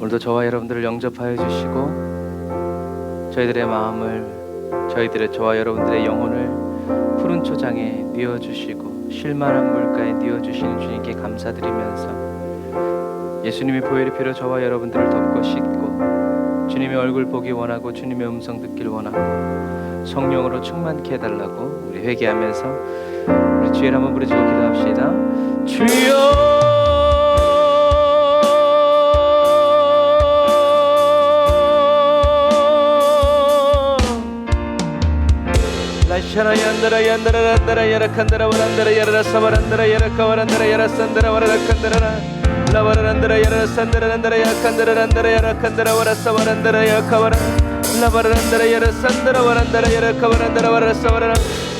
오늘도 저와 여러분들을 영접하여 주시고 저희들의 마음을, 저와 여러분들의 영혼을 푸른 초장에 뉘어주시고 쉴만한 물가에 뉘어주시는 주님께 감사드리면서 예수님의 보혈의 피로 저와 여러분들을 덮고 씻고 주님의 얼굴 보기 원하고 주님의 음성 듣길 원하고 성령으로 충만케 해달라고 우리 회개하면서 우리 주를 한번 부르짖고 기도합시다. 주여 라샤라 얀다라 얀다라 란다라 야라칸다라 와란다라 야라라 사바란다라 야라카와란다라 야라산다라 와라라칸다라 라바란다라 야라산다라 란다라 야칸다라 란다라 야라칸다라 와라사바란다라 야카와라 라바란다라 야라산다라 와란다라 야라카와란다라 와라사바라.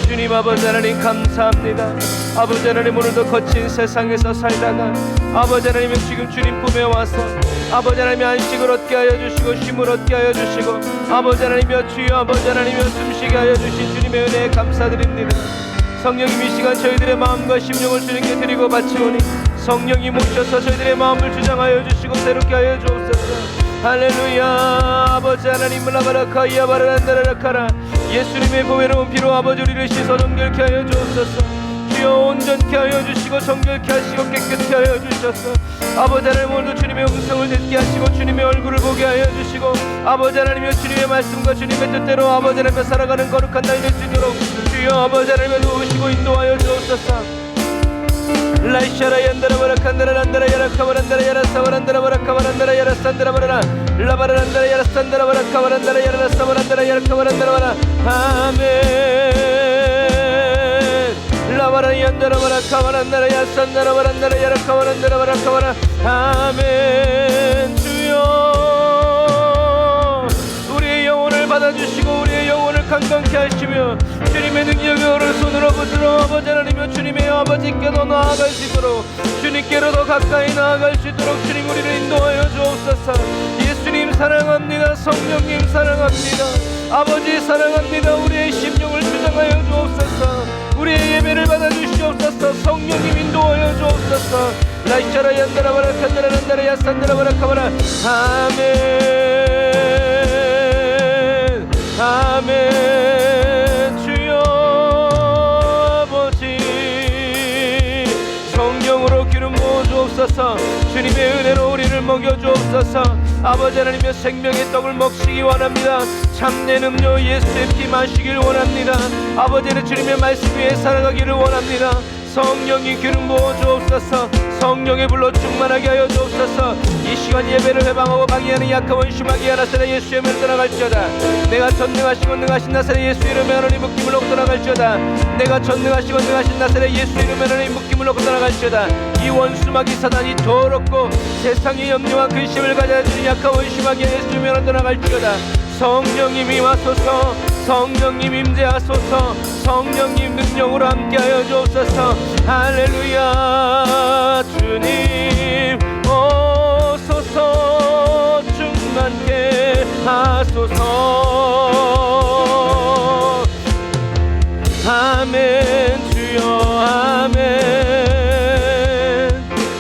주님 아버지 하나님 감사합니다. 아버지 하나님 오늘도 거친 세상에서 살다가 아버지 하나님 지금 주님 품에 와서 아버지 하나님 안식을 얻게 하여 주시고 쉼을 얻게 하여 주시고 아버지 하나님여 주여 아버지 하나님여 숨쉬게 하여 주신 주님의 은혜에 감사드립니다. 성령님 이 시간 저희들의 마음과 심령을 주님께 드리고 바치오니 성령님 오셔서 저희들의 마음을 주장하여 주시고 새롭게 하여 주옵소서. 할렐루야. 아버지 하나님 라바라카이야 바라란다라카라 예수님의 보배로운 피로 아버지 우리를 씻어 정결케 하여 주옵소서. 주여 온전케 하여 주시고 정결케 하시고 깨끗케 하여 주셔서 아버지 하나님 오늘도 주님의 음성을 듣게 하시고 주님의 얼굴을 보게 하여 주시고 아버지 하나님여 주님의 말씀과 주님의 뜻대로 아버지 하나님여 살아가는 거룩한 날이 될 수 있도록 주여 아버지 하나님여 도우시고 인도하여 주옵소서. 라이샤라 얀다라 바라칸다라 란다라 야라카바란다라 야라사바란다라 바라카바란다라 야라산다라 바라라 라바란다라 야라산다라 바라카바란다라 야라사바란다라 야라카바란다라 바라. 아멘. 라바라 얀다라 바라카바란다라 야산다라 바란다라 야라카바란다라 바라카바라. 아멘. 주여 우리의 영혼을 받아주시고 우리의 영혼을 강건케 하시며 주님의 능력의 오른손으로 붙들어 아버지 하나님여 주님의 아버지께로 나아갈 수 있도록 주님께로 더 가까이 나아갈 수 있도록 주님 우리를 인도하여 주옵소서. 예수님 사랑합니다. 성령님 사랑합니다. 아버지 사랑합니다. 우리의 심령을 주장하여 주옵소서. 우리의 예배를 받아주시옵소서. 성령님 인도하여 주옵소서. 라이샤라 얀다라 바라칸다라 란다라 야산다라 바라카바라. 아멘. 아멘. 주여 아버지 성령으로 기름 부어 주옵소서. 주님의 은혜로 우리를 먹여 주옵소서. 아버지 하나님의 생명의 떡을 먹시기 원합니다. 참된 음료 예수의 피 마시길 원합니다. 아버지 하나님 주님의 말씀 위에 살아가기를 원합니다. 성령이 기름 부어 주옵소서. 성령의 불로 충만하게 하여 주옵소서. 이 시간 예배를 회방하고 방해하는 약한 원심하게 하나사라 예수의 이름으로 떠나갈지어다. 내가 전능하시고 능하신 나사렛 예수 이름에 하나님 묶임을 놓고 떠나갈지어다. 내가 전능하시고 능하신 나사렛 예수 이름에 하나님 묶임을 놓고 떠나갈지어다. 이 원수마귀 사단이 더럽고 세상의 염려와 근심을 가져주는 약한 원심하게 예수 이름으로 떠나갈지어다. 성령님 임하소서. 성령님 임재하소서. 성령님 능력으로 함께하여 주옵소서. 할렐루야. 주님 오소서. 충만케 하소서. 아멘. 주여 아멘.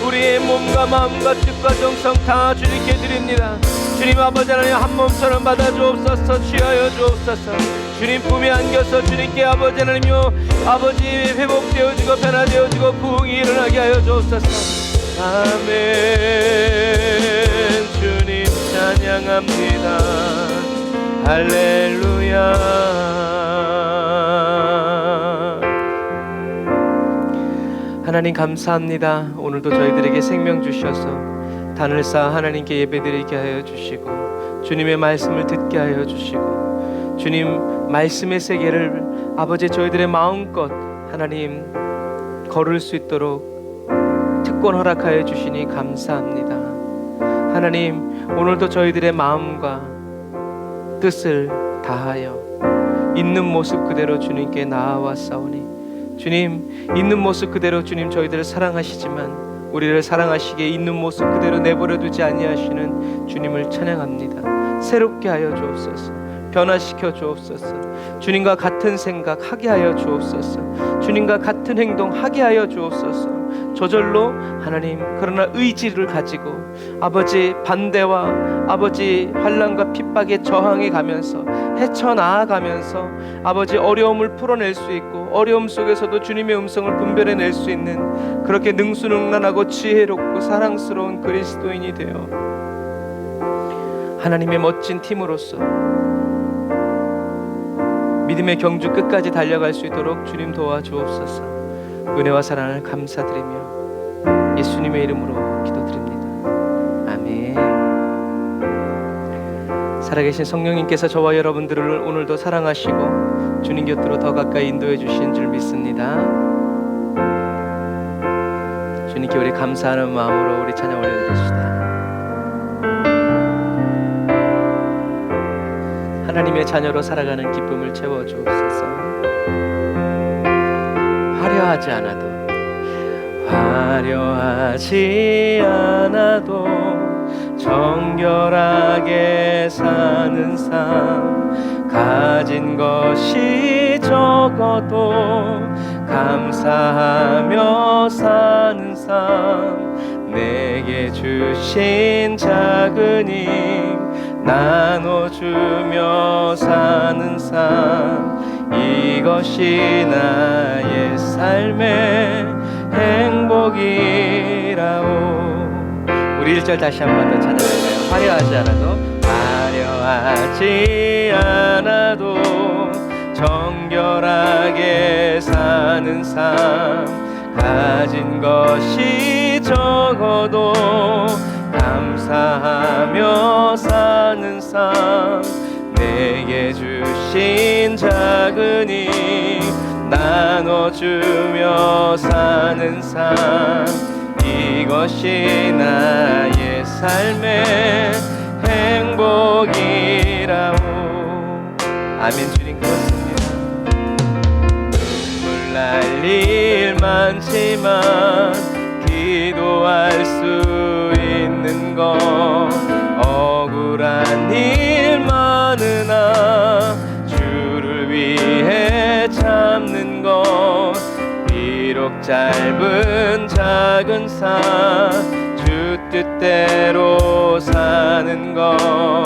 우리의 몸과 마음과 뜻과 정성 다 주님께 드립니다. 주님 아버지 하나님 한 몸처럼 받아주옵소서. 취하여 주옵소서. 주님 품에 안겨서 주님께 아버지 하나님요 아버지 회복되어지고 변화되어지고 부흥이 일어나게 하여 주옵소서. 아멘. 주님 찬양합니다. 할렐루야. 하나님 감사합니다. 오늘도 저희들에게 생명 주셔서 단을 쌓아 하나님께 예배드리게 하여 주시고 주님의 말씀을 듣게 하여 주시고 주님 말씀의 세계를 아버지 저희들의 마음껏 하나님 걸을 수 있도록 특권 허락하여 주시니 감사합니다. 하나님 오늘도 저희들의 마음과 뜻을 다하여 있는 모습 그대로 주님께 나아왔사오니 주님 있는 모습 그대로 주님 저희들을 사랑하시지만 우리를 사랑하시기에 있는 모습 그대로 내버려 두지 아니하시는 주님을 찬양합니다. 새롭게 하여 주옵소서. 변화시켜 주옵소서. 주님과 같은 생각 하게 하여 주옵소서. 주님과 같은 행동 하게 하여 주옵소서. 저절로 하나님, 그러나 의지를 가지고 아버지 반대와 아버지 환난과 핍박에 저항해 가면서 헤쳐나아가면서 아버지 어려움을 풀어낼 수 있고, 어려움 속에서도 주님의 음성을 분별해낼 수 있는 그렇게 능수능란하고 지혜롭고 사랑스러운 그리스도인이 되어 하나님의 멋진 팀으로서 믿음의 경주 끝까지 달려갈 수 있도록 주님 도와주옵소서. 은혜와 사랑을 감사드리며 예수님의 이름으로 기도드립니다. 아멘. 살아계신 성령님께서 저와 여러분들을 오늘도 사랑하시고 주님 곁으로 더 가까이 인도해 주신 줄 믿습니다. 주님께 우리 감사하는 마음으로 우리 찬양 올려드립시다. 하나님의 자녀로 살아가는 기쁨을 채워주옵소서. 화려하지 않아도 정결하게 사는 삶, 가진 것이 적어도 감사하며 사는 삶, 내게 주신 작은 힘 나눠주며 사는 삶, 이것이 나의 삶의 행복이라오. 우리 1절 다시 한 번 더 찾아볼까요? 화려하지 않아도 정결하게 사는 삶, 가진 것이 적어도 감사하며 사는 삶, 내게 주신 작은 힘 나눠주며 사는 삶, 이것이 나의 삶의 행복이라오. 아멘. 주님 그렇습니다. 눈물 날 일 많지만 기도할 수 있는 것, 억울한 일 많으나 주를 위해 참는 것, 비록 짧은 작은 삶 주 뜻대로 사는 것,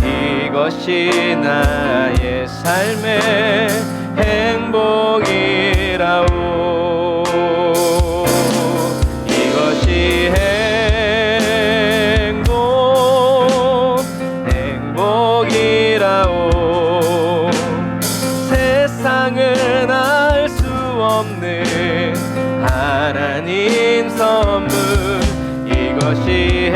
이것이 나의 삶의 행복이라오. 이것이 행복이라오. 세상은 알 수 없는 하나님 선물, 이것이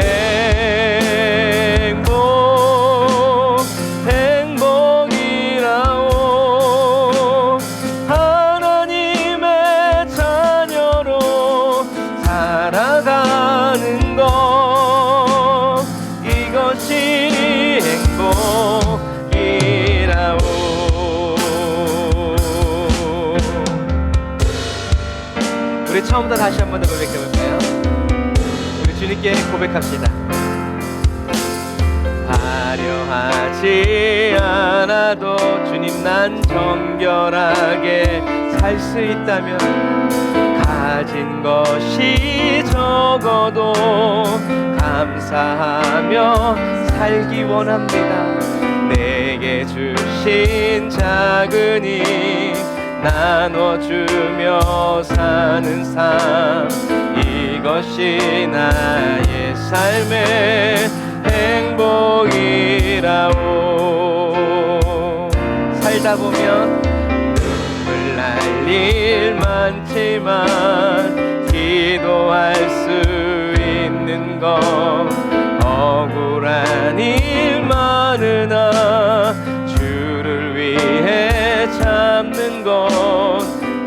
행복이라오. 하나님의 자녀로 살아가는 것, 이것이 행복이라오. 우리 처음부터 다시 한 번 더 고백해볼까요? 우리 주님께 고백합시다. 화려하지 않아도 주님 난 정결하게 살 수 있다면, 가진 것이 적어도 감사하며 살기 원합니다. 내게 주신 작은 힘 나눠주며 사는 삶, 이것이 나의 삶의 행복이라오. 살다 보면 눈물 날 일 많지만 기도할 수 있는 것, 억울한 일 많으나 주를 위해 참는 것,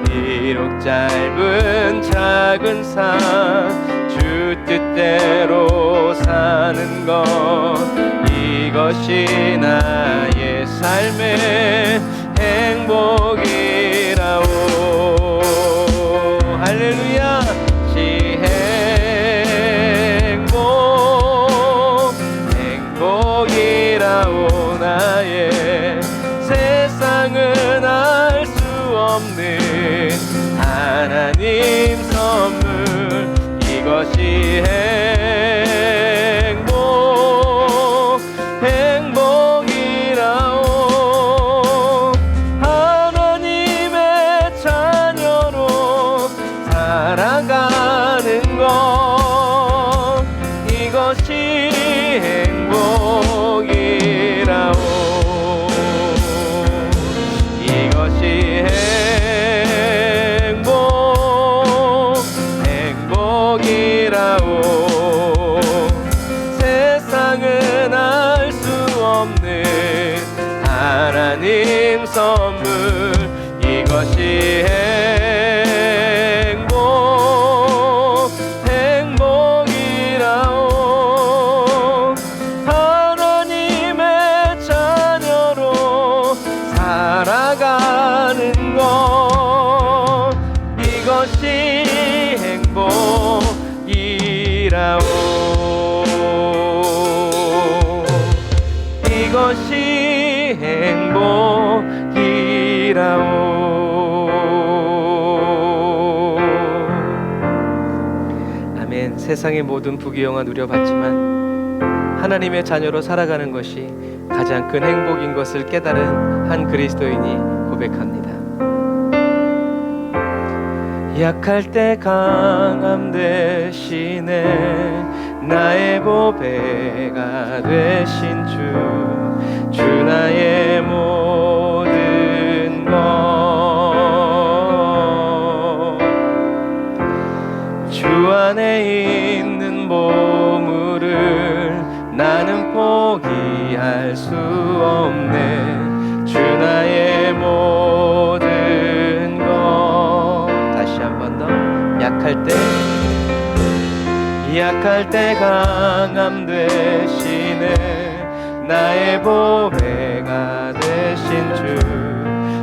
비록 짧은 작은 삶 주 뜻대로 사는 것, 이것이 나의 삶의 행복이라오. 할렐루야. 행복이라오. 나의 없는 하나님 선물, 이것이 행복이라오. 하나님의 자녀로 살아가는 것, 이것이 행복이라오. 이것이 행복이라오. 세상은 알 수 없는 하나님 선물, 이것이 행복이라오. 하나님의 자녀로 살아가는 것, 이것이 행복이라오. 이것이 행복이라오. 아멘. 세상의 모든 부귀영화 누려봤지만 하나님의 자녀로 살아가는 것이 가장 큰 행복인 것을 깨달은 한 그리스도인이 고백합니다. 약할 때 강함 대신에 나의 보배가 되신 주 나의 모든 것, 주 안에 있는 보물을 나는 포기할 수 없네. 주 나의 모든 것. 다시 한 번 더. 약할 때 강함 대신에 나의 보배가 되신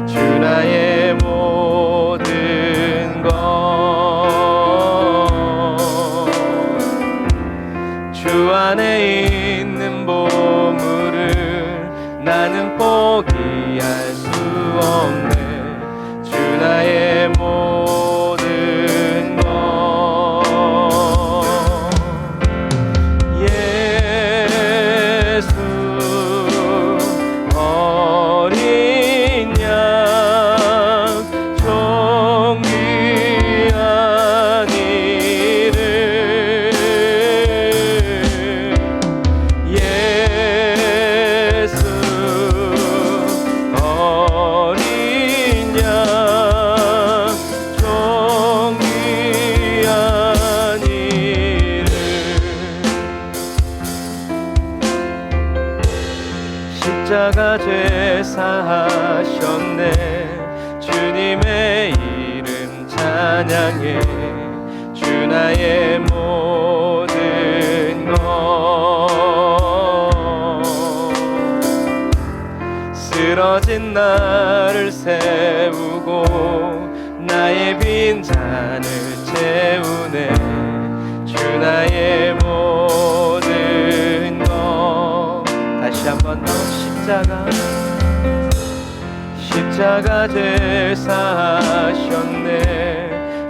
주 나의 모든 것, 주 안에 있는 보물을 나는 포기할 수 없네. 주 나의 모든 것. 예수 어린 양 존귀한 이름, 예수 어린 양 존귀한 이름. 십자가 죄사하셨네. 주님의 이름 찬양해. 주 나의 모든 것, 쓰러진 나를 세우고 나의 빈잔을 채우네. 주 나의 모든 것. 다시 한 번 더. 십자가 죄사하셨네.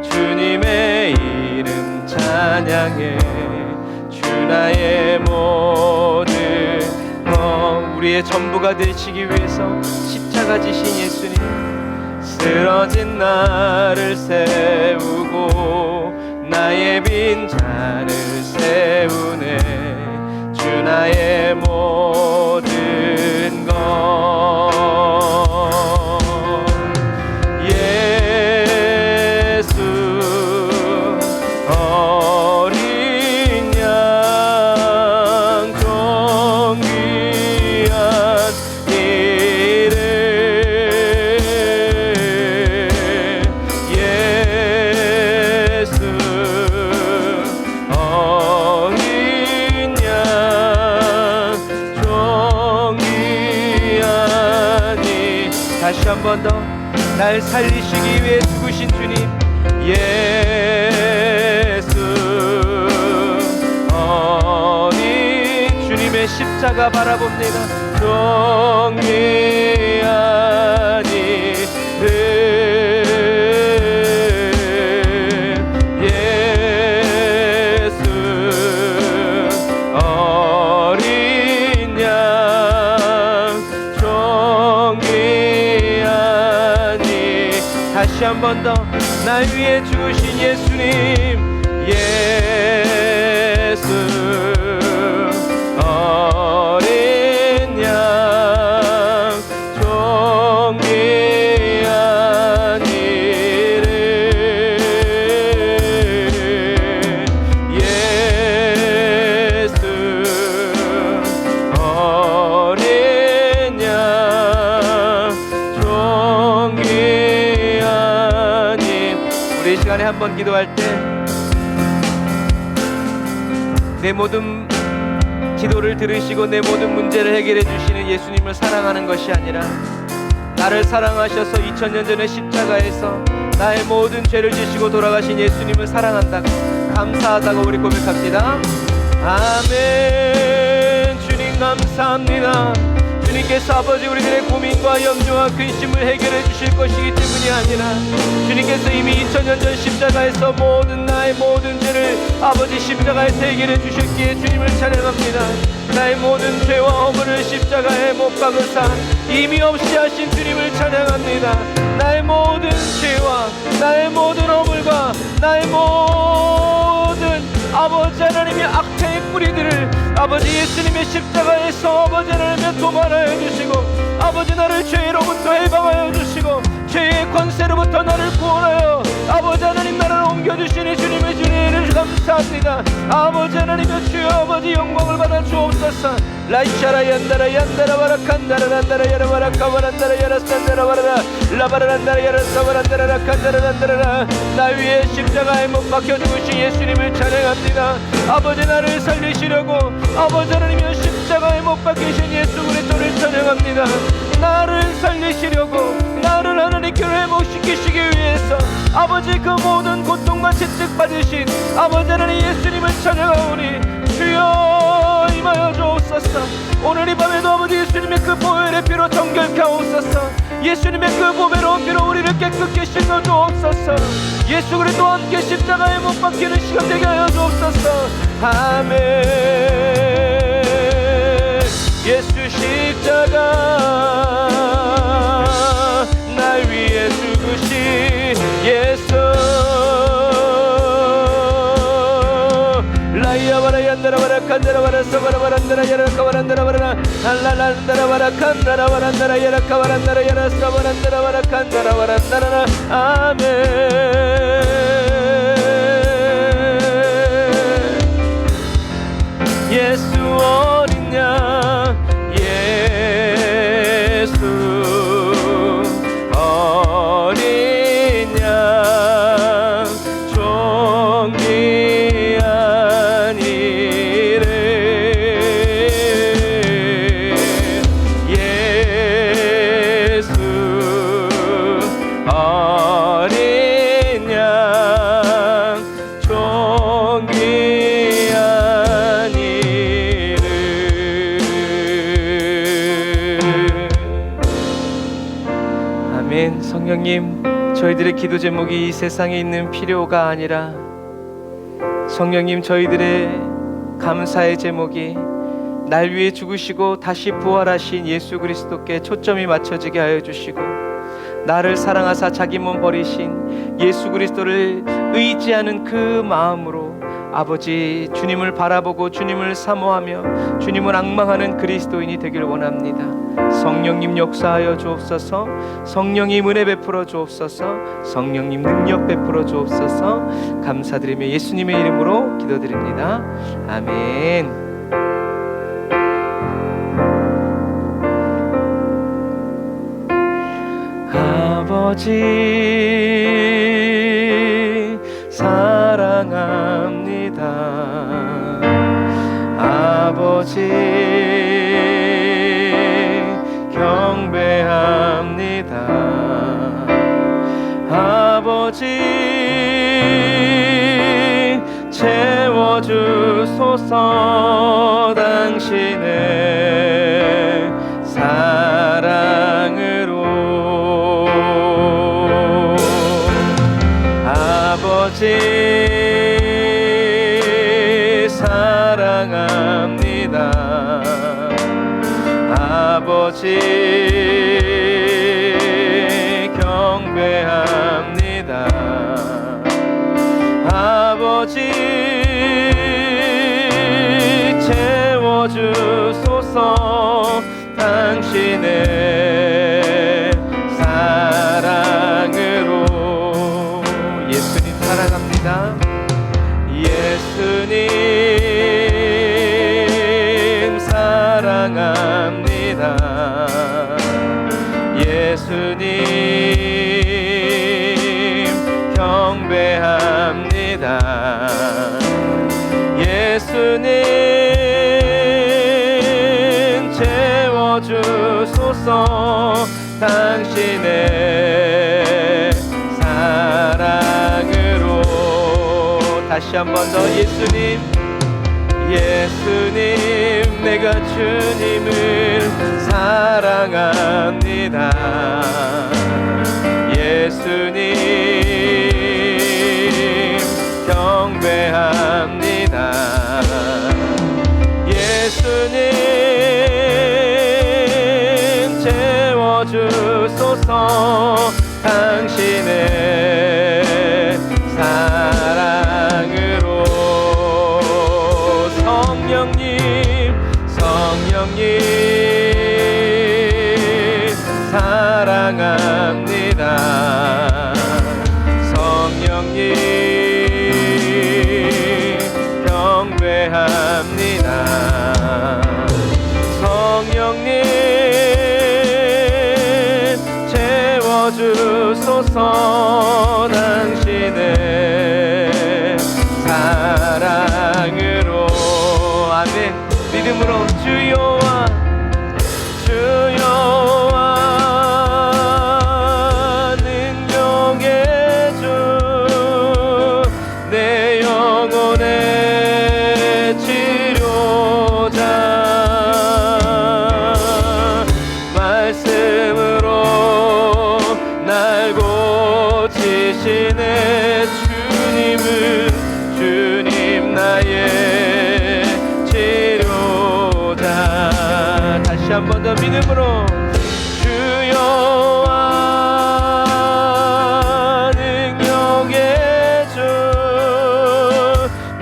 주님의 이름 찬양해. 주 나의 모든 것. 우리의 전부가 되시기 위해서 십자가 지신 예수님, 쓰러진 나를 세우고 나의 빈잔을 세우네. 주 나의 모든 것. 예수 어린 양 존귀한 이름, 예수 어린 양 존귀하니. 다시 한 번 더. 날 살리시기 위해 죽으신 주님, 예수 어린 주님의 십자가 바라봅니다. 존귀한 이름, 한 번 더 날 위해 죽으신 예수님 예수 어린 양 존귀한 이름 예수 어린 양 존귀한 이 우리 이 시간에 한번 기도할 때 내 모든 기도를 들으시고 내 모든 문제를 해결해 주시는 예수님을 사랑하는 것이 아니라 나를 사랑하셔서 2000년 전에 십자가에서 나의 모든 죄를 지시고 돌아가신 예수님을 사랑한다고 감사하다고 우리 고백합시다. 아멘. 주님 감사합니다. 주님께서 아버지 우리들의 고민과 염려와 근심을 해결해 주실 것이기 때문이 아니라 주님께서 이미 2000년 전 십자가에서 모든 나의 모든 죄를 아버지 십자가에서 해결해 주셨기에 주님을 찬양합니다. 나의 모든 죄와 허물을 십자가에 못 박으사 이미 없이 하신 주님을 찬양합니다. 나의 모든 죄와 나의 모든 허물과 나의 모든 아버지 하나님의 악태의 뿌리들을 아버지 예수님의 십자가에서 아버지 하나님의 도말하여 주시고 아버지 나를 죄로부터 해방하여 주시고 죄의 권세로부터 나를 구원하여 아버지 하나님 나라를 옮겨주시니 주님의 주님을 감사합니다. 아버지 하나님의 주여 아버지 영광을 받아 주옵소서. 라이샤라 얀다라 얀다라 바라칸다라 란다라 야라 바라카바란다라 야라 산다라 바라라 라바란다라 야라 사바란다라 라칸다라 란다라 나 위에 십자가에 못 박혀 죽으신 예수님을 찬양합니다. 아버지 나를 살리시려고 아버지 하나님의 십자가에 못 박히신 예수 그리스도를 찬양합니다. 나를 살리시려고 나를 하나님께로 회복시키시기 위해서 아버지 그 모든 고통과 채찍 받으신 아버지 하나님 예수님을 찬양하오니 주여 임하여 주옵소서. 오늘 이 밤에도 아버지 예수님의 그 보혈의 피로 정결케 하옵소서. 예수님의 그 보배로 피로 우리를 깨끗게 씻어 주옵소서. 예수 그리스도와 함께 십자가에 못 박히는 시간 되게 하여 주옵소서. 아멘. 예수 십자가 날 위해 죽으신 예수 라이야바라얀다라바라 칸다라바라 사바라바란다라 야라카바란다라바라 알랄란다라바라 칸다라바란다라 야라카바란다라 야라사바란다라바라 칸다라바란다라 아멘. 예수 어린 양 예수 어린 양 존귀한 이름 예수 어린 양 존귀한 이름. 아멘. 성령님 저희들의 기도 제목이 이 세상에 있는 필요가 아니라 성령님 저희들의 감사의 제목이 날 위해 죽으시고 다시 부활하신 예수 그리스도께 초점이 맞춰지게 하여 주시고 나를 사랑하사 자기 몸 버리신 예수 그리스도를 의지하는 그 마음으로 아버지 주님을 바라보고 주님을 사모하며 주님을 앙망하는 그리스도인이 되길 원합니다. 성령님 역사하여 주옵소서. 성령님 은혜 베풀어 주옵소서. 성령님 능력 베풀어 주옵소서. 감사드리며 예수님의 이름으로 기도드립니다. 아멘. 아버지 사랑합니다. 아버지 경배합니다. 아버지 채워주소서. 당신의 사랑으로 아버지 사랑합니다. 아버지 경배합니다. 채워주소서. 당신의 사랑으로. 예수님 사랑합니다. 예수님 사랑합니다. 예수님 경배합니다. 예수님 채워주소서. 당신의 사랑으로. 다시 한 번 더. 예수님, 예수님, 내가 주님을 사랑합니다. 예수님 경배합니다. 예수님 채워주소서. 당신의 사랑으로. 성령님, 성령님 사랑합니다. 성령님 경배합니다. 성령님 채워주소서. 당신의 사랑으로. 아멘. 믿음으로. 주여와 주여와 능력의 주, 내 영혼의 치료자. 말씀으로 날 고치시네. 주님은 주님 나의 치료자. 다시 한 번 더 믿음으로. 주여와 능력의 주,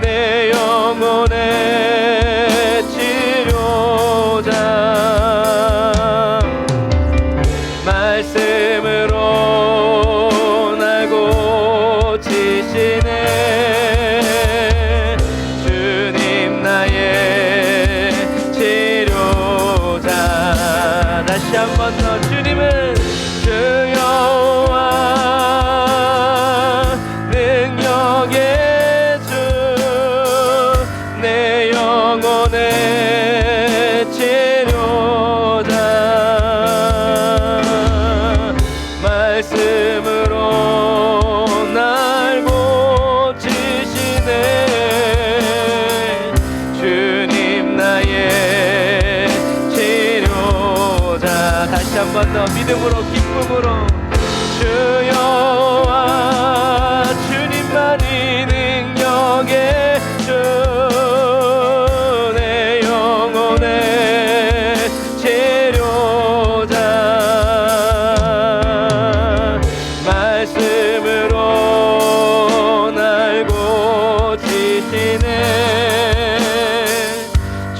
내 영혼의 치료자. 말씀으로 날 고치시네. 주님 나의 치료자. 다시 한 번 더. 주님은 주여와 능력의 주, 내 영혼의 치료자. 말씀으로 날 고치시네. 주님 나의 치료자. 다시 한 번 더. 믿음으로 기쁨으로. 주여와 주님만이 능력의 주, 내 영혼의 치료자. 말씀으로 날 고치시네.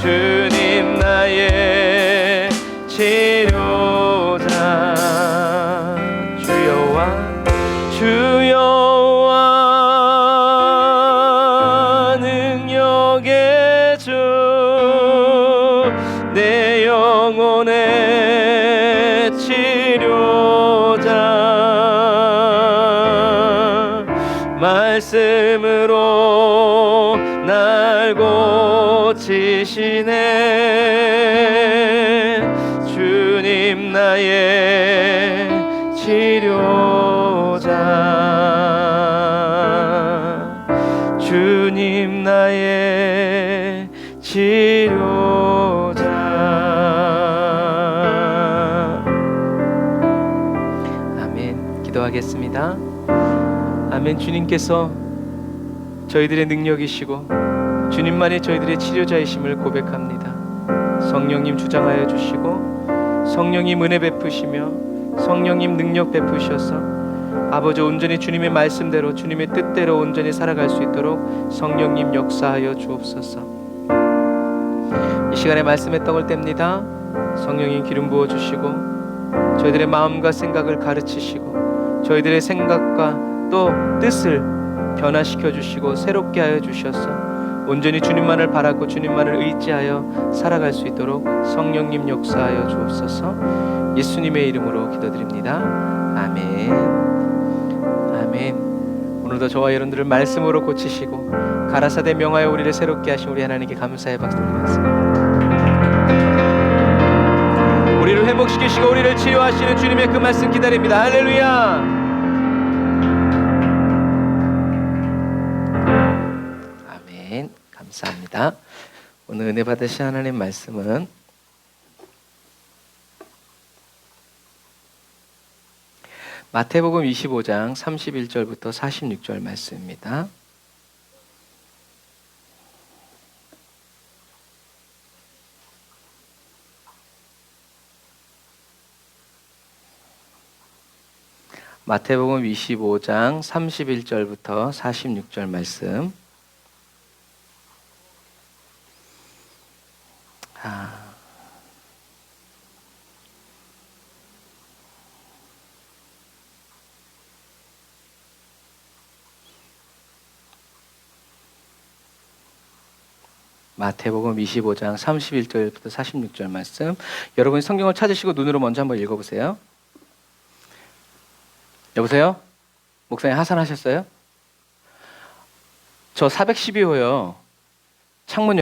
주님 나의 치료자. 주여와 능력의 주, 내 영혼의 치료자. 말씀으로 날 고치시네. 주님 나의 치료자. 주님 나의 치료자. 아멘. 기도하겠습니다. 아멘. 주님께서 저희들의 능력이시고 주님만이 저희들의 치료자이심을 고백합니다. 성령님 주장하여 주시고 성령님 은혜 베푸시며 성령님 능력 베푸셔서 아버지 온전히 주님의 말씀대로 주님의 뜻대로 온전히 살아갈 수 있도록 성령님 역사하여 주옵소서. 이 시간에 말씀의 떡을 뗍니다. 성령님 기름 부어 주시고 저희들의 마음과 생각을 가르치시고 저희들의 생각과 또 뜻을 변화시켜 주시고 새롭게 하여 주셔서 온전히 주님만을 바라고 주님만을 의지하여 살아갈 수 있도록 성령님 역사하여 주옵소서. 예수님의 이름으로 기도드립니다. 아멘. 아멘. 오늘도 저와 여러분들을 말씀으로 고치시고 가라사대 명하여 우리를 새롭게 하신 우리 하나님께 감사의 박수 드리겠습니다. 우리를 회복시키시고 우리를 치유하시는 주님의 그 말씀 기다립니다. 할렐루야. 아멘. 감사합니다. 오늘 은혜 받으신 하나님 말씀은 마태복음 25장 31절부터 46절 말씀입니다. 마태복음 25장 31절부터 46절 말씀. 마태복음 25장 31절부터 46절 말씀. 여러분이 성경을 찾으시고 눈으로 먼저 한번 읽어보세요. 여보세요? 목사님 하산하셨어요? 저 412호요. 창문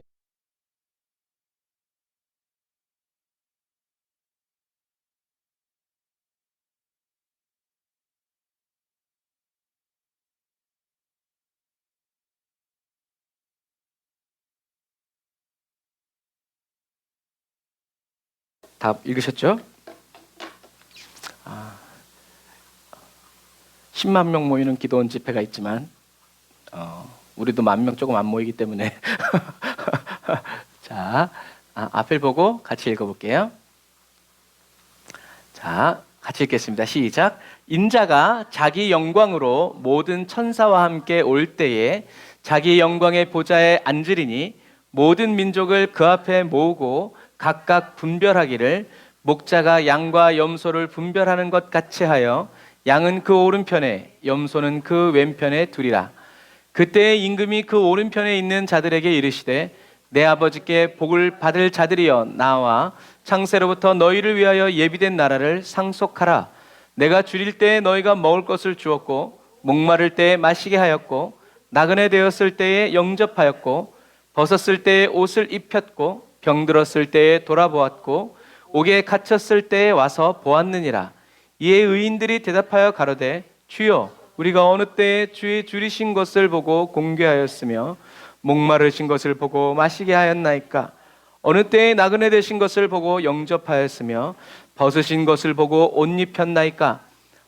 다 읽으셨죠? 10만 명 모이는 기도원 집회가 있지만 우리도 10,000명 조금 안 모이기 때문에 자, 앞을 보고 같이 읽어볼게요. 자, 같이 읽겠습니다. 시작. 인자가 자기 영광으로 모든 천사와 함께 올 때에 자기 영광의 보좌에 앉으리니 모든 민족을 그 앞에 모으고 각각 분별하기를 목자가 양과 염소를 분별하는 것 같이 하여 양은 그 오른편에 염소는 그 왼편에 두리라. 그때의 임금이 그 오른편에 있는 자들에게 이르시되 내 아버지께 복을 받을 자들이여 나와 창세로부터 너희를 위하여 예비된 나라를 상속하라. 내가 줄일 때에 너희가 먹을 것을 주었고 목마를 때에 마시게 하였고 나그네 되었을 때에 영접하였고 벗었을 때에 옷을 입혔고 병들었을 때에 돌아보았고 옥에 갇혔을 때에 와서 보았느니라. 이에 의인들이 대답하여 가로되 주여 우리가 어느 때에 주의 줄이신 것을 보고 공개하였으며 목마르신 것을 보고 마시게 하였나이까? 어느 때에 나그네 되신 것을 보고 영접하였으며 벗으신 것을 보고 옷 입혔나이까?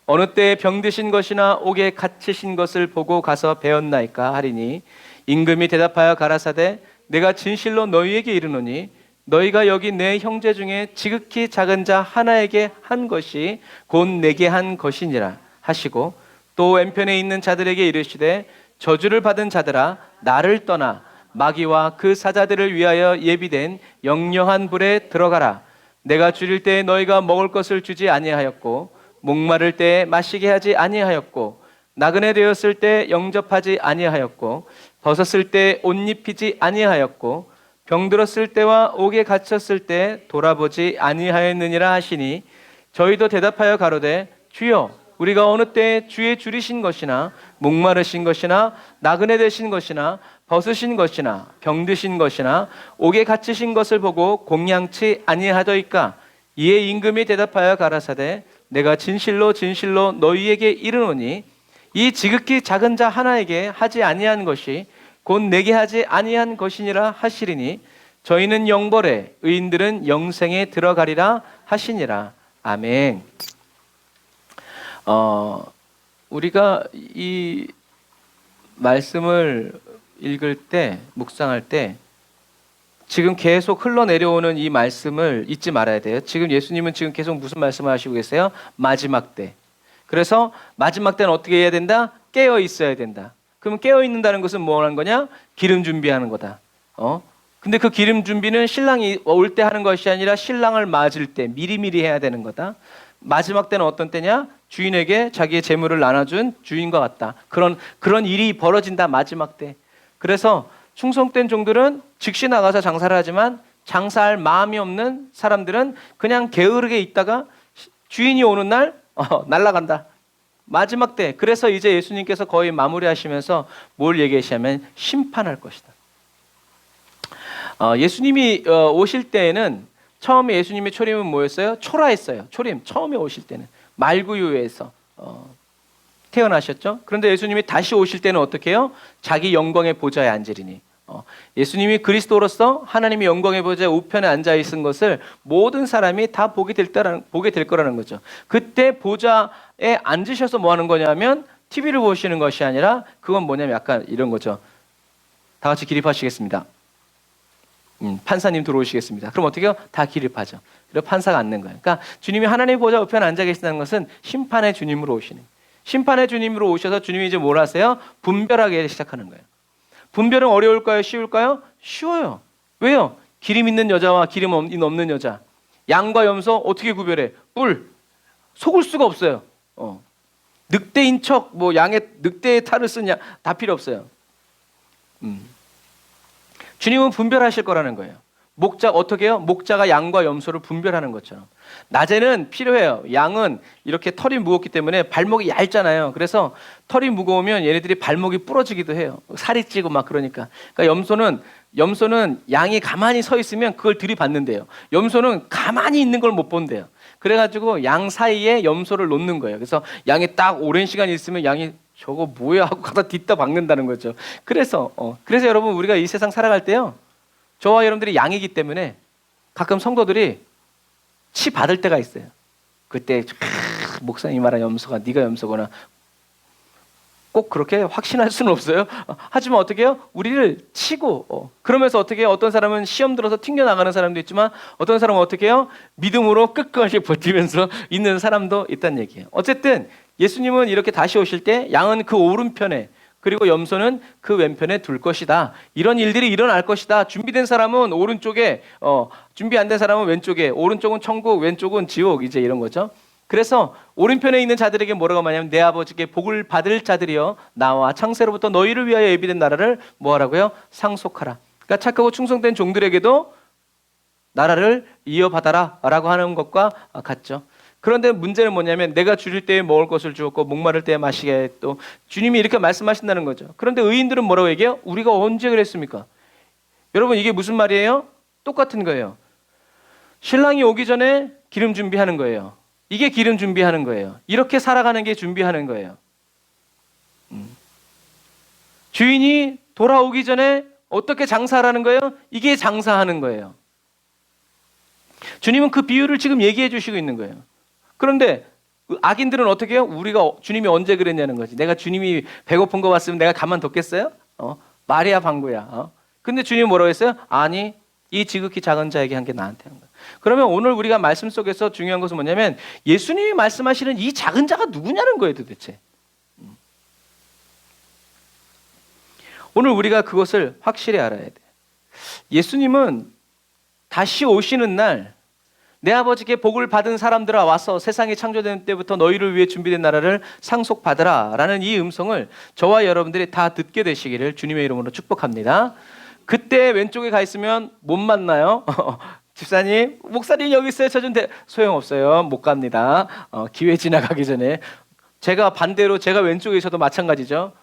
어느 때에 병드신 것이나 옥에 갇히신 것을 보고 가서 배웠나이까? 하리니 임금이 대답하여 가라사대 내가 진실로 너희에게 이르노니 너희가 여기 내 형제 중에 지극히 작은 자 하나에게 한 것이 곧 내게 한 것이니라 하시고 또 왼편에 있는 자들에게 이르시되 저주를 받은 자들아 나를 떠나 마귀와 그 사자들을 위하여 예비된 영영한 불에 들어가라. 내가 줄일 때에 너희가 먹을 것을 주지 아니하였고 목마를 때에 마시게 하지 아니하였고 나그네 되었을 때 영접하지 아니하였고 벗었을 때 옷 입히지 아니하였고 병들었을 때와 옥에 갇혔을 때 돌아보지 아니하였느니라 하시니 저희도 대답하여 가로되 주여 우리가 어느 때에 주의 줄이신 것이나 목마르신 것이나 나그네 되신 것이나 벗으신 것이나 병드신 것이나 옥에 갇히신 것을 보고 공양치 아니하더이까? 이에 임금이 대답하여 가라사대 내가 진실로 진실로 너희에게 이르노니 이 지극히 작은 자 하나에게 하지 아니한 것이 곧 내게 하지 아니한 것이니라 하시리니 저희는 영벌에 의인들은 영생에 들어가리라 하시니라. 아멘. 우리가 이 말씀을 읽을 때 묵상할 때 지금 계속 흘러내려오는 이 말씀을 잊지 말아야 돼요. 지금 예수님은 지금 계속 무슨 말씀을 하시고 계세요? 마지막 때. 그래서 마지막 때는 어떻게 해야 된다? 깨어 있어야 된다. 그럼 깨어 있는다는 것은 뭐 하는 거냐? 기름 준비하는 거다. 근데 그 기름 준비는 신랑이 올 때 하는 것이 아니라 신랑을 맞을 때 미리미리 해야 되는 거다. 마지막 때는 어떤 때냐? 주인에게 자기의 재물을 나눠준 주인과 같다. 그런 일이 벌어진다, 마지막 때. 그래서 충성된 종들은 즉시 나가서 장사를 하지만 장사할 마음이 없는 사람들은 그냥 게으르게 있다가 주인이 오는 날 날아간다. 마지막 때. 그래서 이제 예수님께서 거의 마무리하시면서 뭘 얘기하시냐면 심판할 것이다. 예수님이 오실 때에는 처음에 예수님의 초림은 뭐였어요? 초라했어요. 초림 처음에 오실 때는 말구유에서 태어나셨죠. 그런데 예수님이 다시 오실 때는 어떻게 해요? 자기 영광의 보좌에 앉으리니. 예수님이 그리스도로서 하나님의 영광의 보좌 우편에 앉아 있은 것을 모든 사람이 다 보게 될 거라는 거죠. 그때 보좌에 앉으셔서 뭐 하는 거냐면 TV를 보시는 것이 아니라 그건 뭐냐면 약간 이런 거죠. 다 같이 기립하시겠습니다. 판사님 들어오시겠습니다. 그럼 어떻게 해요? 다 기립하죠. 그리고 판사가 앉는 거예요. 그러니까 주님이 하나님의 보좌 우편에 앉아 계신다는 것은 심판의 주님으로 오시는 거예요. 심판의 주님으로 오셔서 주님이 이제 뭘 하세요? 분별하게 시작하는 거예요. 분별은 어려울까요? 쉬울까요? 쉬워요. 왜요? 기름 있는 여자와 기름 없는 여자. 양과 염소 어떻게 구별해? 뿔. 속을 수가 없어요. 늑대인 척, 늑대의 탈을 쓰냐? 다 필요 없어요. 주님은 분별하실 거라는 거예요. 어떻게 해요? 목자가 양과 염소를 분별하는 것처럼. 낮에는 필요해요. 양은 이렇게 털이 무겁기 때문에 발목이 얇잖아요. 그래서 털이 무거우면 얘네들이 발목이 부러지기도 해요. 살이 찌고 막 그러니까. 그러니까 염소는 양이 가만히 서 있으면 그걸 들이받는데요. 염소는 가만히 있는 걸 못 본대요. 그래가지고 양 사이에 염소를 놓는 거예요. 그래서 양이 딱 오랜 시간 있으면 양이 저거 뭐야 하고 갖다 딛다 박는다는 거죠. 그래서 여러분 우리가 이 세상 살아갈 때요. 저와 여러분들이 양이기 때문에 가끔 성도들이 치 받을 때가 있어요. 그때 목사님 말한 염소가 네가 염소구나. 꼭 그렇게 확신할 수는 없어요. 하지만 어떻게 해요? 우리를 치고 그러면서 어떻게 해요? 어떤 사람은 시험 들어서 튕겨나가는 사람도 있지만 어떤 사람은 어떻게 해요? 믿음으로 끝까지 버티면서 있는 사람도 있다는 얘기예요. 어쨌든 예수님은 이렇게 다시 오실 때 양은 그 오른편에 그리고 염소는 그 왼편에 둘 것이다. 이런 일들이 일어날 것이다. 준비된 사람은 오른쪽에 준비 안 된 사람은 왼쪽에, 오른쪽은 천국, 왼쪽은 지옥, 이제 이런 거죠. 그래서 오른편에 있는 자들에게 뭐라고 말하냐면 내 아버지께 복을 받을 자들이여 나와 창세로부터 너희를 위하여 예비된 나라를 뭐하라고요? 상속하라. 그러니까 착하고 충성된 종들에게도 나라를 이어받아라 라고 하는 것과 같죠. 그런데 문제는 뭐냐면 내가 줄일 때에 먹을 것을 주었고 목마를 때에 마시게 했고 주님이 이렇게 말씀하신다는 거죠. 그런데 의인들은 뭐라고 얘기해요? 우리가 언제 그랬습니까? 여러분 이게 무슨 말이에요? 똑같은 거예요. 신랑이 오기 전에 기름 준비하는 거예요. 이게 기름 준비하는 거예요. 이렇게 살아가는 게 준비하는 거예요. 주인이 돌아오기 전에 어떻게 장사하라는 거예요? 이게 장사하는 거예요. 주님은 그 비유를 지금 얘기해 주시고 있는 거예요. 그런데 악인들은 어떻게 해요? 주님이 언제 그랬냐는 거지. 내가 주님이 배고픈 거 봤으면 내가 가만뒀겠어요? 말이야 방구야. 근데 주님이 뭐라고 했어요? 아니 이 지극히 작은 자에게 한 게 나한테 한 거야. 그러면 오늘 우리가 말씀 속에서 중요한 것은 뭐냐면 예수님이 말씀하시는 이 작은 자가 누구냐는 거예요 도대체. 오늘 우리가 그것을 확실히 알아야 돼. 예수님은 다시 오시는 날 내 아버지께 복을 받은 사람들아 와서 세상이 창조된 때부터 너희를 위해 준비된 나라를 상속받으라 라는 이 음성을 저와 여러분들이 다 듣게 되시기를 주님의 이름으로 축복합니다. 그때 왼쪽에 가 있으면 못 만나요. 집사님, 목사님 여기 있어요. 저 좀 소용없어요. 못 갑니다. 기회 지나가기 전에. 제가 반대로 제가 왼쪽에 있어도 마찬가지죠.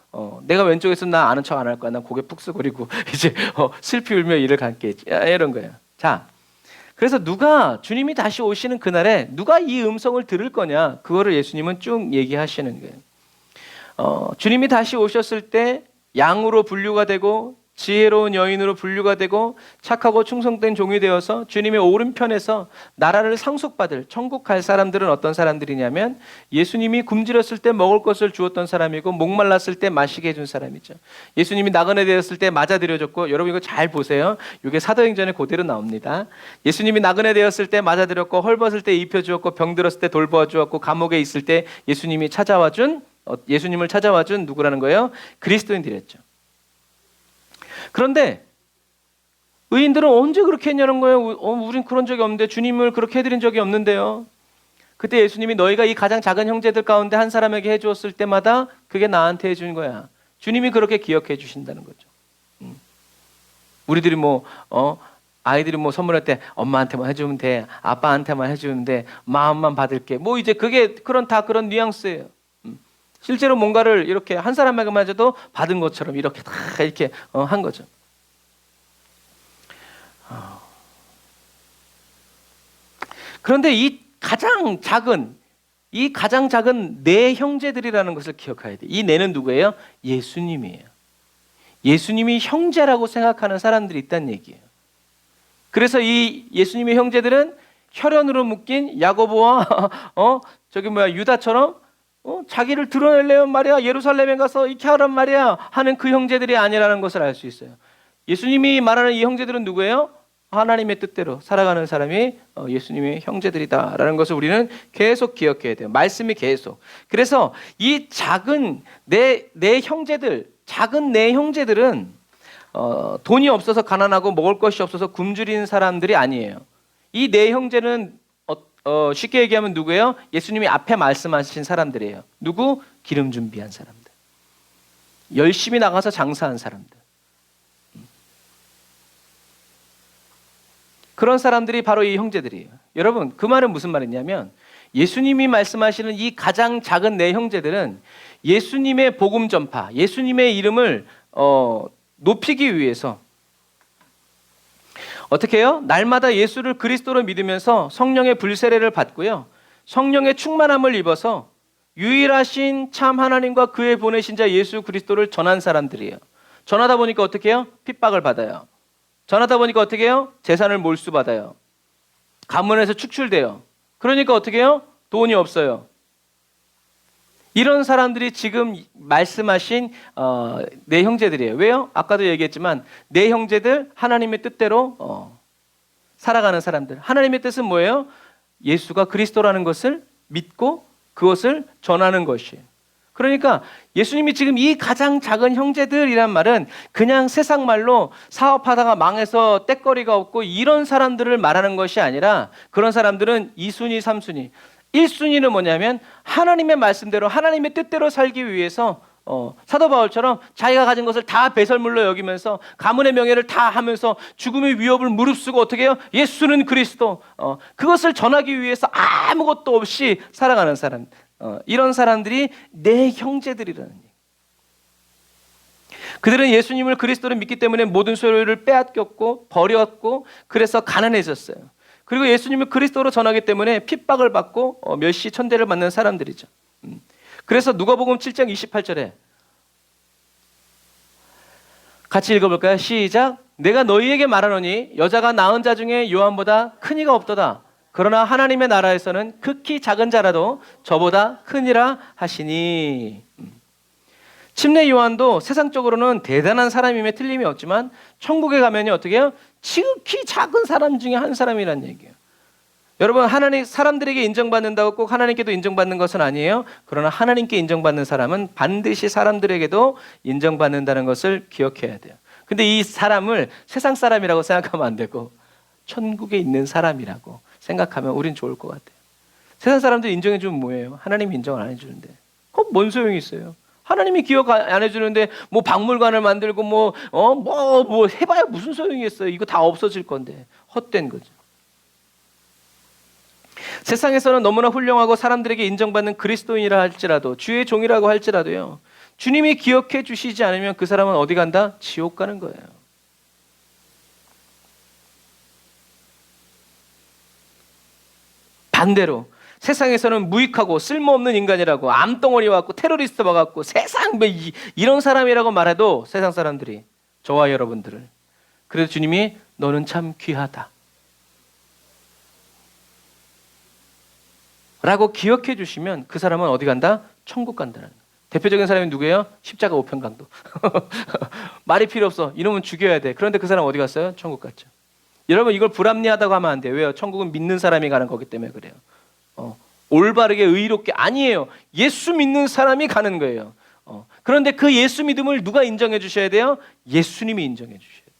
내가 왼쪽에 있으면 나 아는 척 안 할 거야. 난 고개 푹 숙이고 이제 슬피 울며 이를 갈겠지. 이런 거예요. 자, 그래서 주님이 다시 오시는 그날에 누가 이 음성을 들을 거냐, 그거를 예수님은 쭉 얘기하시는 거예요. 주님이 다시 오셨을 때 양으로 분류가 되고 지혜로운 여인으로 분류가 되고 착하고 충성된 종이 되어서 주님의 오른편에서 나라를 상속받을 천국 갈 사람들은 어떤 사람들이냐면 예수님이 굶주렸을 때 먹을 것을 주었던 사람이고 목말랐을 때 마시게 해준 사람이죠. 예수님이 나그네 되었을 때 맞아들여줬고, 여러분 이거 잘 보세요. 이게 사도행전에 그대로 나옵니다. 예수님이 나그네 되었을 때 맞아들였고, 헐벗을 때 입혀주었고, 병들었을 때 돌보아주었고, 감옥에 있을 때 예수님을 찾아와준 누구라는 거예요? 그리스도인들이었죠. 그런데 의인들은 언제 그렇게 했냐는 거예요. 우린 그런 적이 없는데, 주님을 그렇게 해드린 적이 없는데요. 그때 예수님이 너희가 이 가장 작은 형제들 가운데 한 사람에게 해주었을 때마다 그게 나한테 해준 거야. 주님이 그렇게 기억해 주신다는 거죠. 우리들이 아이들이 선물할 때 엄마한테만 해주면 돼, 아빠한테만 해주면 돼, 마음만 받을게, 이제 그게 그런 뉘앙스예요. 실제로 뭔가를 이렇게 한 사람에게마저도 받은 것처럼 이렇게 다 이렇게 한 거죠. 그런데 이 가장 작은 내 형제들이라는 것을 기억해야 돼. 이 내는 누구예요? 예수님이에요. 예수님이 형제라고 생각하는 사람들이 있다는 얘기예요. 그래서 이 예수님의 형제들은 혈연으로 묶인 야고보와 유다처럼 자기를 드러낼래요 말이야, 예루살렘에 가서 이렇게 하란 말이야 하는 그 형제들이 아니라는 것을 알 수 있어요. 예수님이 말하는 이 형제들은 누구예요? 하나님의 뜻대로 살아가는 사람이 예수님의 형제들이다라는 것을 우리는 계속 기억해야 돼요. 말씀이 계속. 그래서 이 작은 내 형제들은 돈이 없어서 가난하고 먹을 것이 없어서 굶주린 사람들이 아니에요. 이 내 형제는 쉽게 얘기하면 누구예요? 예수님이 앞에 말씀하신 사람들이에요. 누구? 기름 준비한 사람들, 열심히 나가서 장사한 사람들. 그런 사람들이 바로 이 형제들이에요. 여러분, 그 말은 무슨 말이냐면, 예수님이 말씀하시는 이 가장 작은 내 형제들은 예수님의 복음 전파, 예수님의 이름을 높이기 위해서 어떻게 해요? 날마다 예수를 그리스도로 믿으면서 성령의 불세례를 받고요, 성령의 충만함을 입어서 유일하신 참 하나님과 그의 보내신 자 예수 그리스도를 전한 사람들이에요. 전하다 보니까 어떻게 해요? 핍박을 받아요. 전하다 보니까 어떻게 해요? 재산을 몰수받아요. 가문에서 축출돼요. 그러니까 어떻게 해요? 돈이 없어요. 이런 사람들이 지금 말씀하신 내 형제들이에요. 왜요? 아까도 얘기했지만 내 형제들, 하나님의 뜻대로 살아가는 사람들. 하나님의 뜻은 뭐예요? 예수가 그리스도라는 것을 믿고 그것을 전하는 것이에요. 그러니까 예수님이 지금 이 가장 작은 형제들이란 말은 그냥 세상 말로 사업하다가 망해서 떼거리가 없고 이런 사람들을 말하는 것이 아니라, 그런 사람들은 2순위, 3순위. 1순위는 뭐냐면 하나님의 말씀대로 하나님의 뜻대로 살기 위해서 사도 바울처럼 자기가 가진 것을 다 배설물로 여기면서 가문의 명예를 다 하면서 죽음의 위협을 무릅쓰고 어떻게 해요? 예수는 그리스도, 그것을 전하기 위해서 아무것도 없이 살아가는 사람, 이런 사람들이 내 형제들이라는 얘기. 그들은 예수님을 그리스도를 믿기 때문에 모든 소유를 빼앗겼고 버렸고, 그래서 가난해졌어요. 그리고 예수님을 그리스도로 전하기 때문에 핍박을 받고 멸시 천대를 받는 사람들이죠. 그래서 누가복음 7장 28절에 같이 읽어볼까요? 시작. 내가 너희에게 말하노니 여자가 낳은 자 중에 요한보다 큰 이가 없도다. 그러나 하나님의 나라에서는 극히 작은 자라도 저보다 크니라 하시니. 침례 요한도 세상적으로는 대단한 사람임에 틀림이 없지만 천국에 가면요 어떻게 해요? 지극히 작은 사람 중에 한 사람이란 얘기예요. 여러분, 하나님 사람들에게 인정받는다고 꼭 하나님께도 인정받는 것은 아니에요. 그러나 하나님께 인정받는 사람은 반드시 사람들에게도 인정받는다는 것을 기억해야 돼요. 근데 이 사람을 세상 사람이라고 생각하면 안 되고 천국에 있는 사람이라고 생각하면 우린 좋을 것 같아요. 세상 사람들 인정해 주면 뭐예요? 하나님이 인정을 안 해주는데 뭔 소용이 있어요? 하나님이 기억 안 해주는데 박물관을 만들고 뭐 해봐야 무슨 소용이 있어요? 이거 다 없어질 건데 헛된 거죠. 세상에서는 너무나 훌륭하고 사람들에게 인정받는 그리스도인이라 할지라도, 주의 종이라고 할지라도요, 주님이 기억해 주시지 않으면 그 사람은 어디 간다? 지옥 가는 거예요. 반대로 세상에서는 무익하고 쓸모없는 인간이라고, 암덩어리 와갖고 테러리스트 와갖고 세상 이런 사람이라고 말해도 세상 사람들이 저와 여러분들을, 그래도 주님이 너는 참 귀하다 라고 기억해 주시면 그 사람은 어디 간다? 천국 간다는 거예요. 대표적인 사람이 누구예요? 십자가 우편강도. 말이 필요 없어. 이놈은 죽여야 돼. 그런데 그 사람 어디 갔어요? 천국 갔죠. 여러분, 이걸 불합리하다고 하면 안 돼요. 왜요? 천국은 믿는 사람이 가는 거기 때문에 그래요. 올바르게 의롭게 아니에요. 예수 믿는 사람이 가는 거예요. 그런데 그 예수 믿음을 누가 인정해 주셔야 돼요? 예수님이 인정해 주셔야 돼요.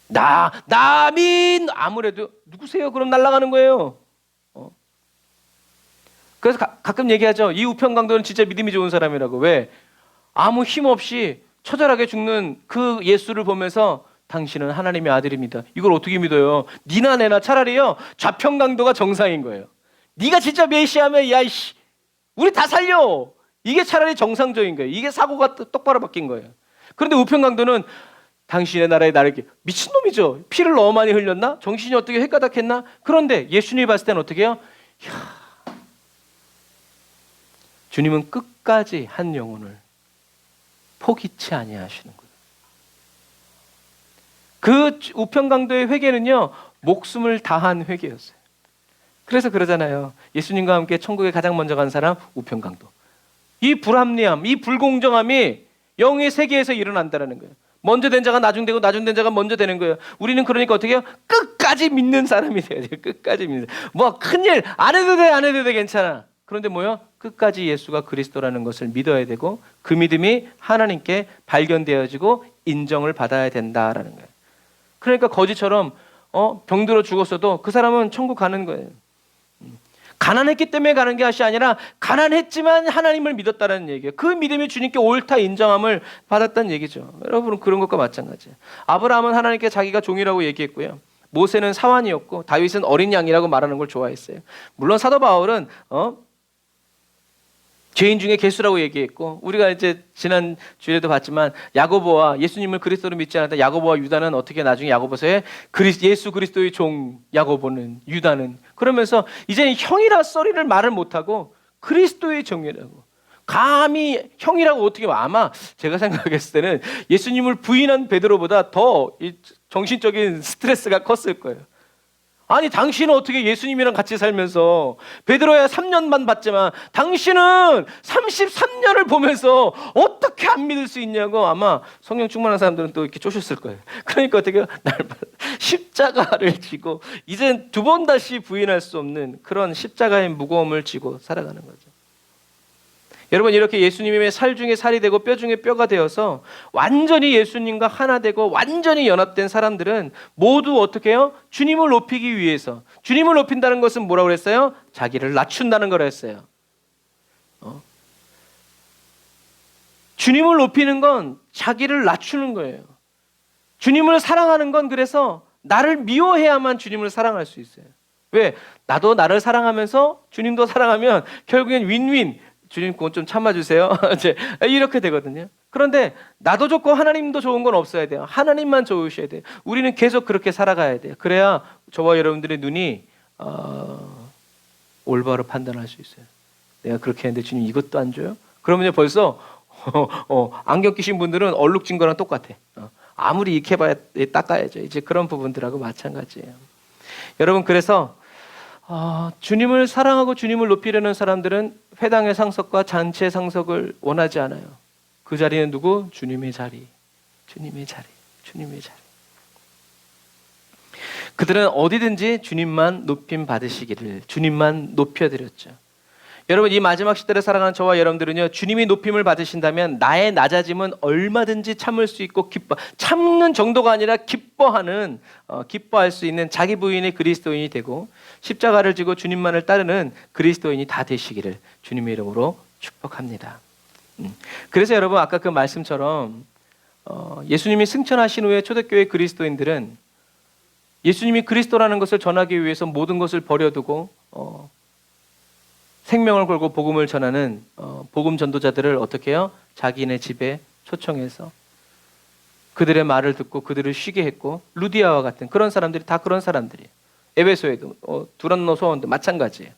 나민 아무래도 누구세요? 그럼 날아가는 거예요. 그래서 가끔 얘기하죠. 이 우편강도는 진짜 믿음이 좋은 사람이라고. 왜? 아무 힘 없이 처절하게 죽는 그 예수를 보면서 당신은 하나님의 아들입니다. 이걸 어떻게 믿어요? 니나 내나 차라리요 좌편강도가 정상인 거예요. 네가 진짜 메시아면 야이씨 우리 다 살려. 이게 차라리 정상적인 거예요. 이게 사고가 똑바로 바뀐 거예요. 그런데 우편강도는 당신의 나라에 나를 미친놈이죠. 피를 너무 많이 흘렸나? 정신이 어떻게 헷가닥했나? 그런데 예수님이 봤을 때는 어떻게 해요? 주님은 끝까지 한 영혼을 포기치 아니하시는 거예요. 그 우편강도의 회개는요 목숨을 다한 회개였어요. 그래서 그러잖아요. 예수님과 함께 천국에 가장 먼저 간 사람 우편강도. 이 불합리함, 이 불공정함이 영의 세계에서 일어난다는 거예요. 먼저 된 자가 나중 되고 나중 된 자가 먼저 되는 거예요. 우리는 그러니까 어떻게 해요? 끝까지 믿는 사람이 돼야 돼요. 끝까지 믿는. 뭐 큰일 안 해도 돼, 안 해도 돼 괜찮아. 그런데 뭐요? 끝까지 예수가 그리스도라는 것을 믿어야 되고 그 믿음이 하나님께 발견되어지고 인정을 받아야 된다라는 거예요. 그러니까 거지처럼 병들어 죽었어도 그 사람은 천국 가는 거예요. 가난했기 때문에 가는 것이 아니라 가난했지만 하나님을 믿었다는 얘기예요. 그 믿음이 주님께 옳다 인정함을 받았다는 얘기죠. 여러분은 그런 것과 마찬가지예요. 아브라함은 하나님께 자기가 종이라고 얘기했고요. 모세는 사환이었고 다윗은 어린 양이라고 말하는 걸 좋아했어요. 물론 사도 바울은 죄인 중에 개수라고 얘기했고 우리가 이제 지난 주일에도 봤지만 야고보와 예수님을 그리스도로 믿지 않았던 야고보와 유다는 어떻게 나중에 야고보서에 예수 그리스도의 종 야고보는 유다는 그러면서 이제 형이라 썰이를 말을 못하고 그리스도의 종이라고 감히 형이라고 어떻게 아마 제가 생각했을 때는 예수님을 부인한 베드로보다 더 정신적인 스트레스가 컸을 거예요. 아니 당신은 어떻게 예수님이랑 같이 살면서 베드로야 3년만 봤지만 당신은 33년을 보면서 어떻게 안 믿을 수 있냐고 아마 성령 충만한 사람들은 또 이렇게 쪼셨을 거예요. 그러니까 어떻게 날 십자가를 지고 이젠 두 번 다시 부인할 수 없는 그런 십자가의 무거움을 지고 살아가는 거죠. 여러분 이렇게 예수님의 살 중에 살이 되고 뼈 중에 뼈가 되어서 완전히 예수님과 하나 되고 완전히 연합된 사람들은 모두 어떻게 해요? 주님을 높이기 위해서. 주님을 높인다는 것은 뭐라고 그랬어요? 자기를 낮춘다는 걸 했어요. 주님을 높이는 건 자기를 낮추는 거예요. 주님을 사랑하는 건 그래서 나를 미워해야만 주님을 사랑할 수 있어요. 왜? 나도 나를 사랑하면서 주님도 사랑하면 결국엔 윈윈. 주님 그건 좀 참아주세요. 이렇게 되거든요. 그런데 나도 좋고 하나님도 좋은 건 없어야 돼요. 하나님만 좋으셔야 돼요. 우리는 계속 그렇게 살아가야 돼요. 그래야 저와 여러분들의 눈이 올바로 판단할 수 있어요. 내가 그렇게 했는데 주님 이것도 안 줘요? 그러면 벌써 안경 끼신 분들은 얼룩진 거랑 똑같아. 아무리 익혀봐야 닦아야죠. 이제 그런 부분들하고 마찬가지예요. 여러분 그래서 주님을 사랑하고 주님을 높이려는 사람들은 회당의 상석과 잔치의 상석을 원하지 않아요. 그 자리는 누구? 주님의 자리. 주님의 자리. 주님의 자리. 그들은 어디든지 주님만 높임 받으시기를 주님만 높여드렸죠. 여러분 이 마지막 시대를 살아가는 저와 여러분들은요 주님이 높임을 받으신다면 나의 낮아짐은 얼마든지 참을 수 있고 참는 정도가 아니라 기뻐할 수 있는 자기 부인의 그리스도인이 되고 십자가를 지고 주님만을 따르는 그리스도인이 다 되시기를 주님의 이름으로 축복합니다. 그래서 여러분 아까 그 말씀처럼 예수님이 승천하신 후에 초대교회 그리스도인들은 예수님이 그리스도라는 것을 전하기 위해서 모든 것을 버려두고 생명을 걸고 복음을 전하는 복음 전도자들을 어떻게 해요? 자기네 집에 초청해서 그들의 말을 듣고 그들을 쉬게 했고 루디아와 같은 그런 사람들이 다 그런 사람들이에요. 에베소에도 두란노 소원도 마찬가지예요.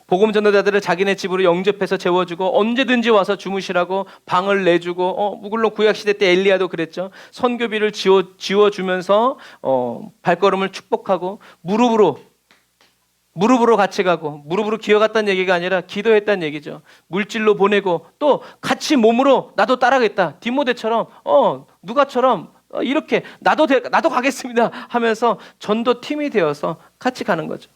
복음 전도자들을 자기네 집으로 영접해서 재워주고 언제든지 와서 주무시라고 방을 내주고 물론 구약시대 때 엘리야도 그랬죠. 선교비를 지워주면서 발걸음을 축복하고 무릎으로 같이 가고 무릎으로 기어갔다는 얘기가 아니라 기도했다는 얘기죠. 물질로 보내고 또 같이 몸으로 나도 따라가겠다. 디모데처럼 누가처럼 이렇게 나도 가겠습니다 하면서 전도팀이 되어서 같이 가는 거죠.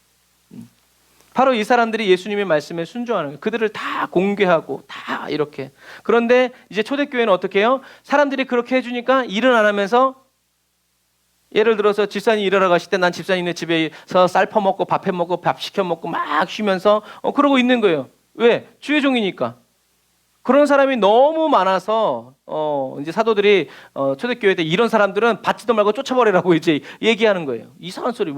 바로 이 사람들이 예수님의 말씀에 순종하는 거예요. 그들을 다 공개하고 다 이렇게. 그런데 이제 초대교회는 어떻게 해요? 사람들이 그렇게 해주니까 일은 안 하면서 예를 들어서 집사님 일하러 가실 때 난 집사님네 집에서 쌀 퍼먹고 밥 해먹고 밥 시켜 먹고 막 쉬면서 그러고 있는 거예요. 왜? 주의 종이니까. 그런 사람이 너무 많아서 이제 사도들이 초대교회 때 이런 사람들은 받지도 말고 쫓아버리라고 이제 얘기하는 거예요. 이상한 소리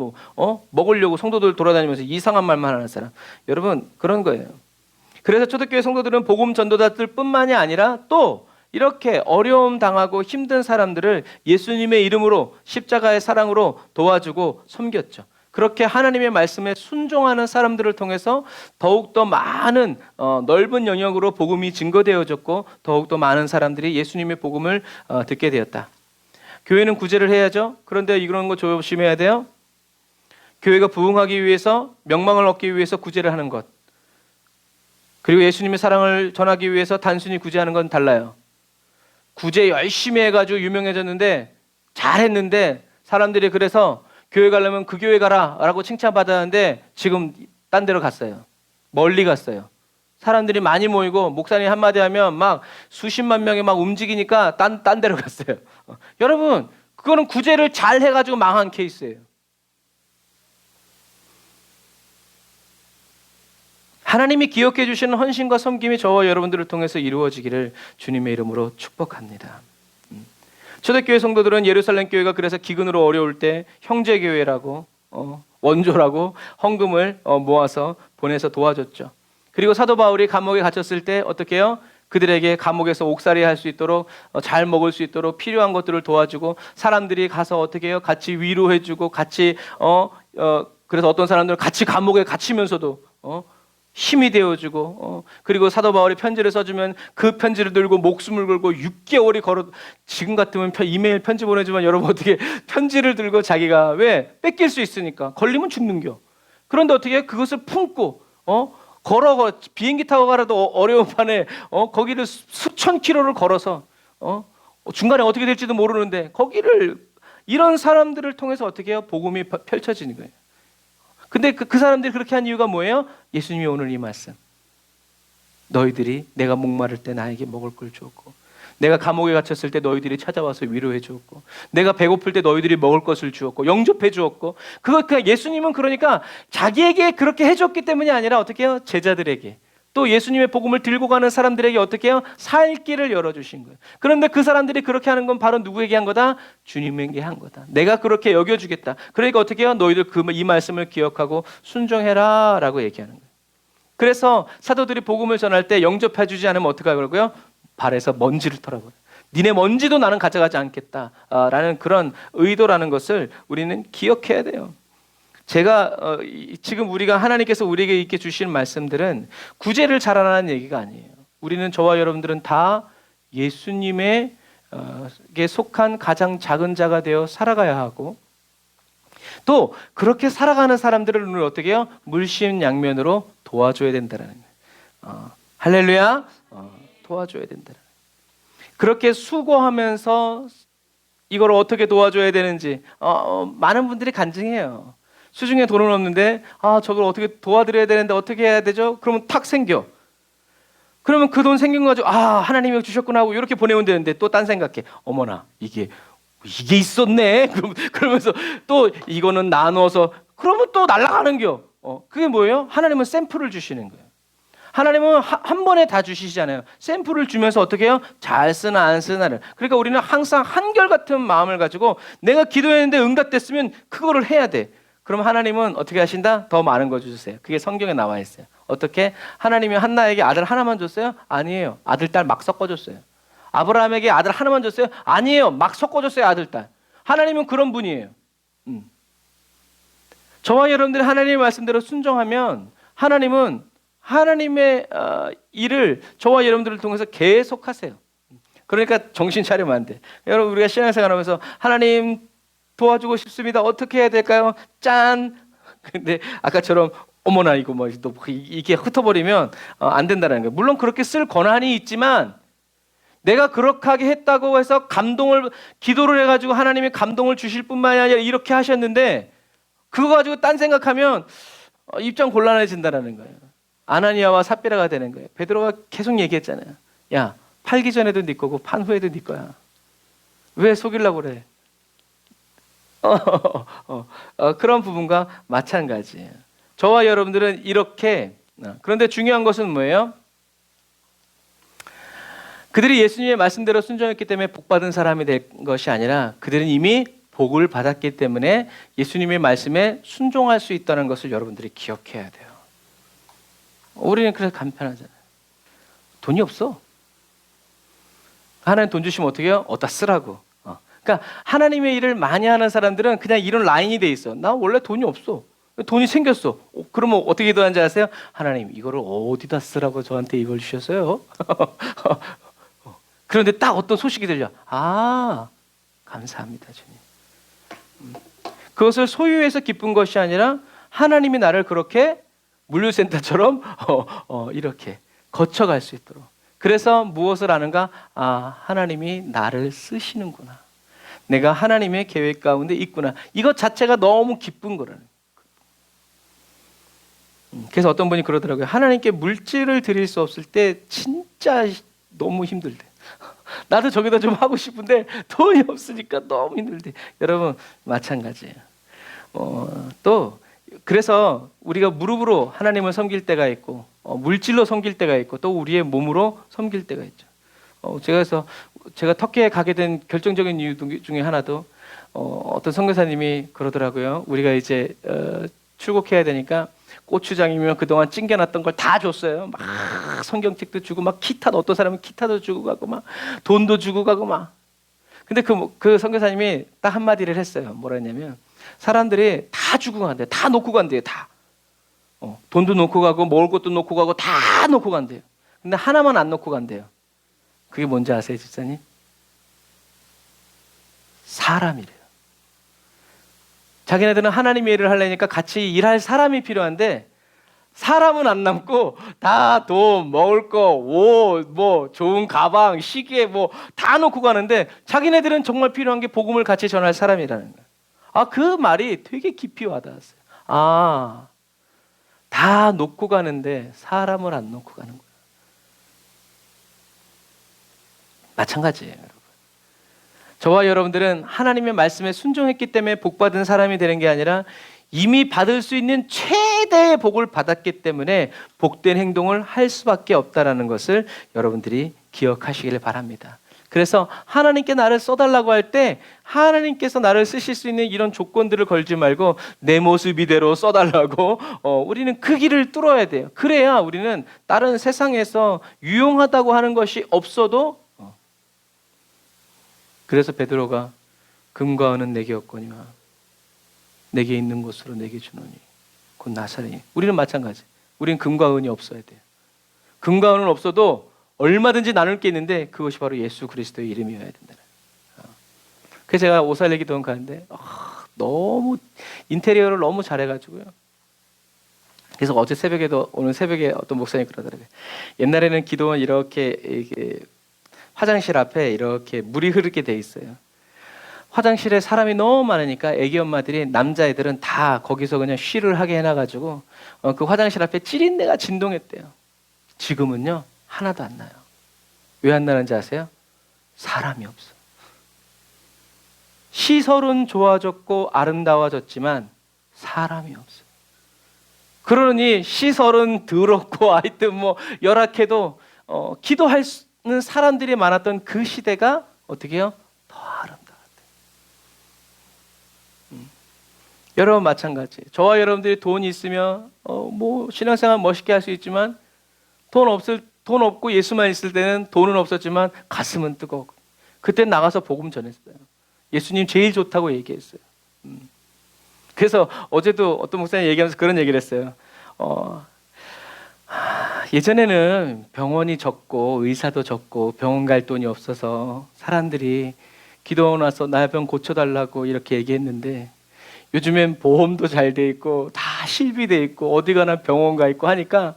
먹으려고 성도들 돌아다니면서 이상한 말만 하는 사람. 여러분 그런 거예요. 그래서 초대교회 성도들은 복음 전도자들뿐만이 아니라 또 이렇게 어려움 당하고 힘든 사람들을 예수님의 이름으로 십자가의 사랑으로 도와주고 섬겼죠. 그렇게 하나님의 말씀에 순종하는 사람들을 통해서 더욱더 많은 넓은 영역으로 복음이 증거되어졌고 더욱더 많은 사람들이 예수님의 복음을 듣게 되었다. 교회는 구제를 해야죠. 그런데 이런 거 조심해야 돼요. 교회가 부흥하기 위해서 명망을 얻기 위해서 구제를 하는 것, 그리고 예수님의 사랑을 전하기 위해서 단순히 구제하는 건 달라요. 구제 열심히 해가지고 유명해졌는데 잘했는데 사람들이 그래서 교회 가려면 그 교회 가라 라고 칭찬받았는데 지금 딴 데로 갔어요. 멀리 갔어요. 사람들이 많이 모이고 목사님 한마디 하면 막 수십만 명이 막 움직이니까 딴 데로 갔어요. 여러분 그거는 구제를 잘 해가지고 망한 케이스예요. 하나님이 기억해 주시는 헌신과 섬김이 저와 여러분들을 통해서 이루어지기를 주님의 이름으로 축복합니다. 초대교회 성도들은 예루살렘 교회가 그래서 기근으로 어려울 때 형제교회라고 원조라고 헌금을 모아서 보내서 도와줬죠. 그리고 사도 바울이 감옥에 갇혔을 때 어떻게 해요? 그들에게 감옥에서 옥살이 할 수 있도록 잘 먹을 수 있도록 필요한 것들을 도와주고 사람들이 가서 어떻게 해요? 같이 위로해주고 같이 그래서 어떤 사람들은 같이 감옥에 갇히면서도 힘이 되어주고 그리고 사도 바울이 편지를 써주면 그 편지를 들고 목숨을 걸고 6개월이 걸어 지금 같으면 이메일 편지 보내주면 여러분 어떻게 편지를 들고 자기가 왜 뺏길 수 있으니까 걸리면 죽는겨. 그런데 어떻게 그것을 품고 걸어 비행기 타고 가라도 어려운 판에 거기를 수천 킬로를 걸어서 중간에 어떻게 될지도 모르는데 거기를 이런 사람들을 통해서 어떻게 해요? 복음이 펼쳐지는 거예요. 근데 그 사람들이 그렇게 한 이유가 뭐예요? 예수님이 오늘 이 말씀. 너희들이 내가 목마를 때 나에게 먹을 걸 주었고 내가 감옥에 갇혔을 때 너희들이 찾아와서 위로해 주었고 내가 배고플 때 너희들이 먹을 것을 주었고 영접해 주었고 그러니까 예수님은 그러니까 자기에게 그렇게 해줬기 때문이 아니라 어떻게 해요? 제자들에게 또 예수님의 복음을 들고 가는 사람들에게 어떻게 해요? 살 길을 열어주신 거예요. 그런데 그 사람들이 그렇게 하는 건 바로 누구에게 한 거다? 주님에게 한 거다. 내가 그렇게 여겨주겠다. 그러니까 어떻게 해요? 너희들 이 말씀을 기억하고 순종해라 라고 얘기하는 거예요. 그래서 사도들이 복음을 전할 때 영접해 주지 않으면 어떻게 하고요? 발에서 먼지를 털어버려요. 니네 먼지도 나는 가져가지 않겠다 라는 그런 의도라는 것을 우리는 기억해야 돼요. 제가 지금 우리가 하나님께서 우리에게 이렇게 주시는 말씀들은 구제를 잘하라는 얘기가 아니에요. 우리는 저와 여러분들은 다 예수님에게 속한 가장 작은 자가 되어 살아가야 하고 또 그렇게 살아가는 사람들을 우리는 어떻게 해요? 물심양면으로 도와줘야 된다는 거예요. 할렐루야. 도와줘야 된다. 그렇게 수고하면서 이걸 어떻게 도와줘야 되는지 많은 분들이 간증해요. 수중에 돈은 없는데 저걸 어떻게 도와드려야 되는데 어떻게 해야 되죠? 그러면 탁 생겨. 그러면 그 돈 생긴 거 가지고 하나님이 주셨구나 하고 이렇게 보내면 되는데 또 딴 생각해. 어머나 이게 있었네. 그러면서 또 이거는 나눠서 그러면 또 날아가는겨. 그게 뭐예요? 하나님은 샘플을 주시는 거예요. 하나님은 한 번에 다 주시잖아요. 샘플을 주면서 어떻게 해요? 잘 쓰나 안 쓰나를. 그러니까 우리는 항상 한결같은 마음을 가지고 내가 기도했는데 응답됐으면 그거를 해야 돼. 그럼 하나님은 어떻게 하신다? 더 많은 거 주세요. 그게 성경에 나와 있어요. 어떻게? 하나님이 한나에게 아들 하나만 줬어요? 아니에요. 아들, 딸 막 섞어줬어요. 아브라함에게 아들 하나만 줬어요? 아니에요. 막 섞어줬어요. 아들, 딸. 하나님은 그런 분이에요. 저와 여러분들이 하나님의 말씀대로 순종하면 하나님은 하나님의 일을 저와 여러분들을 통해서 계속 하세요. 그러니까 정신 차리면 안 돼. 여러분 우리가 신앙생활하면서 하나님 도와주고 싶습니다. 어떻게 해야 될까요? 짠. 근데 아까처럼 어머나 이거 또 이게 흩어버리면 안 된다는 거예요. 물론 그렇게 쓸 권한이 있지만 내가 그렇게 했다고 해서 기도를 해가지고 하나님이 감동을 주실 뿐만이 아니라 이렇게 하셨는데 그거 가지고 딴 생각하면 입장 곤란해진다는 거예요. 아나니아와 삽비라가 되는 거예요. 베드로가 계속 얘기했잖아요. 야, 팔기 전에도 네 거고 판 후에도 네 거야. 왜 속이려고 그래? 그런 부분과 마찬가지예요. 저와 여러분들은 이렇게 그런데 중요한 것은 뭐예요? 그들이 예수님의 말씀대로 순종했기 때문에 복받은 사람이 될 것이 아니라 그들은 이미 복을 받았기 때문에 예수님의 말씀에 순종할 수 있다는 것을 여러분들이 기억해야 돼요. 우리는 그래서 간편하잖아요. 돈이 없어. 하나님 돈 주시면 어떻게 해요? 어디다 쓰라고. 그러니까 하나님의 일을 많이 하는 사람들은 그냥 이런 라인이 돼 있어. 나 원래 돈이 없어. 돈이 생겼어. 그러면 어떻게 기도하는지 아세요? 하나님 이거를 어디다 쓰라고 저한테 이걸 주셨어요? 그런데 딱 어떤 소식이 들려. 아, 감사합니다 주님. 그것을 소유해서 기쁜 것이 아니라 하나님이 나를 그렇게 물류센터처럼 이렇게 거쳐갈 수 있도록. 그래서 무엇을 아는가? 아, 하나님이 나를 쓰시는구나. 내가 하나님의 계획 가운데 있구나. 이것 자체가 너무 기쁜 거라는. 그래서 어떤 분이 그러더라고요. 하나님께 물질을 드릴 수 없을 때 진짜 너무 힘들대. 나도 저기다 좀 하고 싶은데 돈이 없으니까 너무 힘들대. 여러분 마찬가지예요. 또 그래서 우리가 무릎으로 하나님을 섬길 때가 있고 물질로 섬길 때가 있고 또 우리의 몸으로 섬길 때가 있죠. 제가 터키에 가게 된 결정적인 이유 중에 하나도 어떤 선교사님이 그러더라고요. 우리가 이제 출국해야 되니까 고추장이면 그동안 찡겨놨던 걸 다 줬어요. 막 성경책도 주고 막 기타 어떤 사람은 기타도 주고 가고 막 돈도 주고 가고 막. 근데 그 선교사님이 딱 한마디를 했어요. 뭐라 했냐면 사람들이 다 주고 간대요. 다 놓고 간대요. 다. 돈도 놓고 가고 먹을 것도 놓고 가고 다 놓고 간대요. 근데 하나만 안 놓고 간대요. 그게 뭔지 아세요, 집사님? 사람이래요. 자기네들은 하나님의 일을 하려니까 같이 일할 사람이 필요한데 사람은 안 남고 다 돈, 먹을 거, 옷, 뭐 좋은 가방, 시계 뭐 다 놓고 가는데 자기네들은 정말 필요한 게 복음을 같이 전할 사람이라는 거예요. 그 말이 되게 깊이 와닿았어요. 다 놓고 가는데 사람을 안 놓고 가는 거예요. 마찬가지예요, 여러분. 저와 여러분들은 하나님의 말씀에 순종했기 때문에 복받은 사람이 되는 게 아니라 이미 받을 수 있는 최대의 복을 받았기 때문에 복된 행동을 할 수밖에 없다는 것을 여러분들이 기억하시길 바랍니다. 그래서 하나님께 나를 써달라고 할 때 하나님께서 나를 쓰실 수 있는 이런 조건들을 걸지 말고 내 모습 이대로 써달라고 우리는 그 길을 뚫어야 돼요. 그래야 우리는 다른 세상에서 유용하다고 하는 것이 없어도 그래서 베드로가 금과 은은 내게 없거니와 내게 있는 것으로 내게 주노니 곧 나사렛이. 우리는 마찬가지. 우리는 금과 은이 없어야 돼요. 금과 은은 없어도 얼마든지 나눌 게 있는데 그것이 바로 예수 그리스도의 이름이어야 된다. 그래서 제가 오살레 기도원 가는데 너무 인테리어를 너무 잘해가지고요. 그래서 어제 새벽에도 오늘 새벽에 어떤 목사님이 그러더라고요. 옛날에는 기도원 이렇게 화장실 앞에 이렇게 물이 흐르게 돼 있어요. 화장실에 사람이 너무 많으니까 애기 엄마들이 남자애들은 다 거기서 그냥 쉬를 하게 해놔가지고 그 화장실 앞에 찌린내가 진동했대요. 지금은요 하나도 안 나요. 왜 안 나는지 아세요? 사람이 없어. 시설은 좋아졌고 아름다워졌지만 사람이 없어. 그러니 시설은 더럽고 하여튼 뭐 열악해도 기도하는 사람들이 많았던 그 시대가 어떻게 해요? 더 아름다웠대요. 여러분 마찬가지. 저와 여러분들이 돈이 있으면 뭐 신앙생활 멋있게 할 수 있지만 돈 없고 예수만 있을 때는 돈은 없었지만 가슴은 뜨겁고 그때 나가서 복음 전했어요. 예수님 제일 좋다고 얘기했어요. 그래서 어제도 어떤 목사님 얘기하면서 그런 얘기를 했어요. 예전에는 병원이 적고 의사도 적고 병원 갈 돈이 없어서 사람들이 기도원 와서 나 병 고쳐달라고 이렇게 얘기했는데 요즘엔 보험도 잘 돼 있고 다 실비돼 있고 어디 가나 병원 가 있고 하니까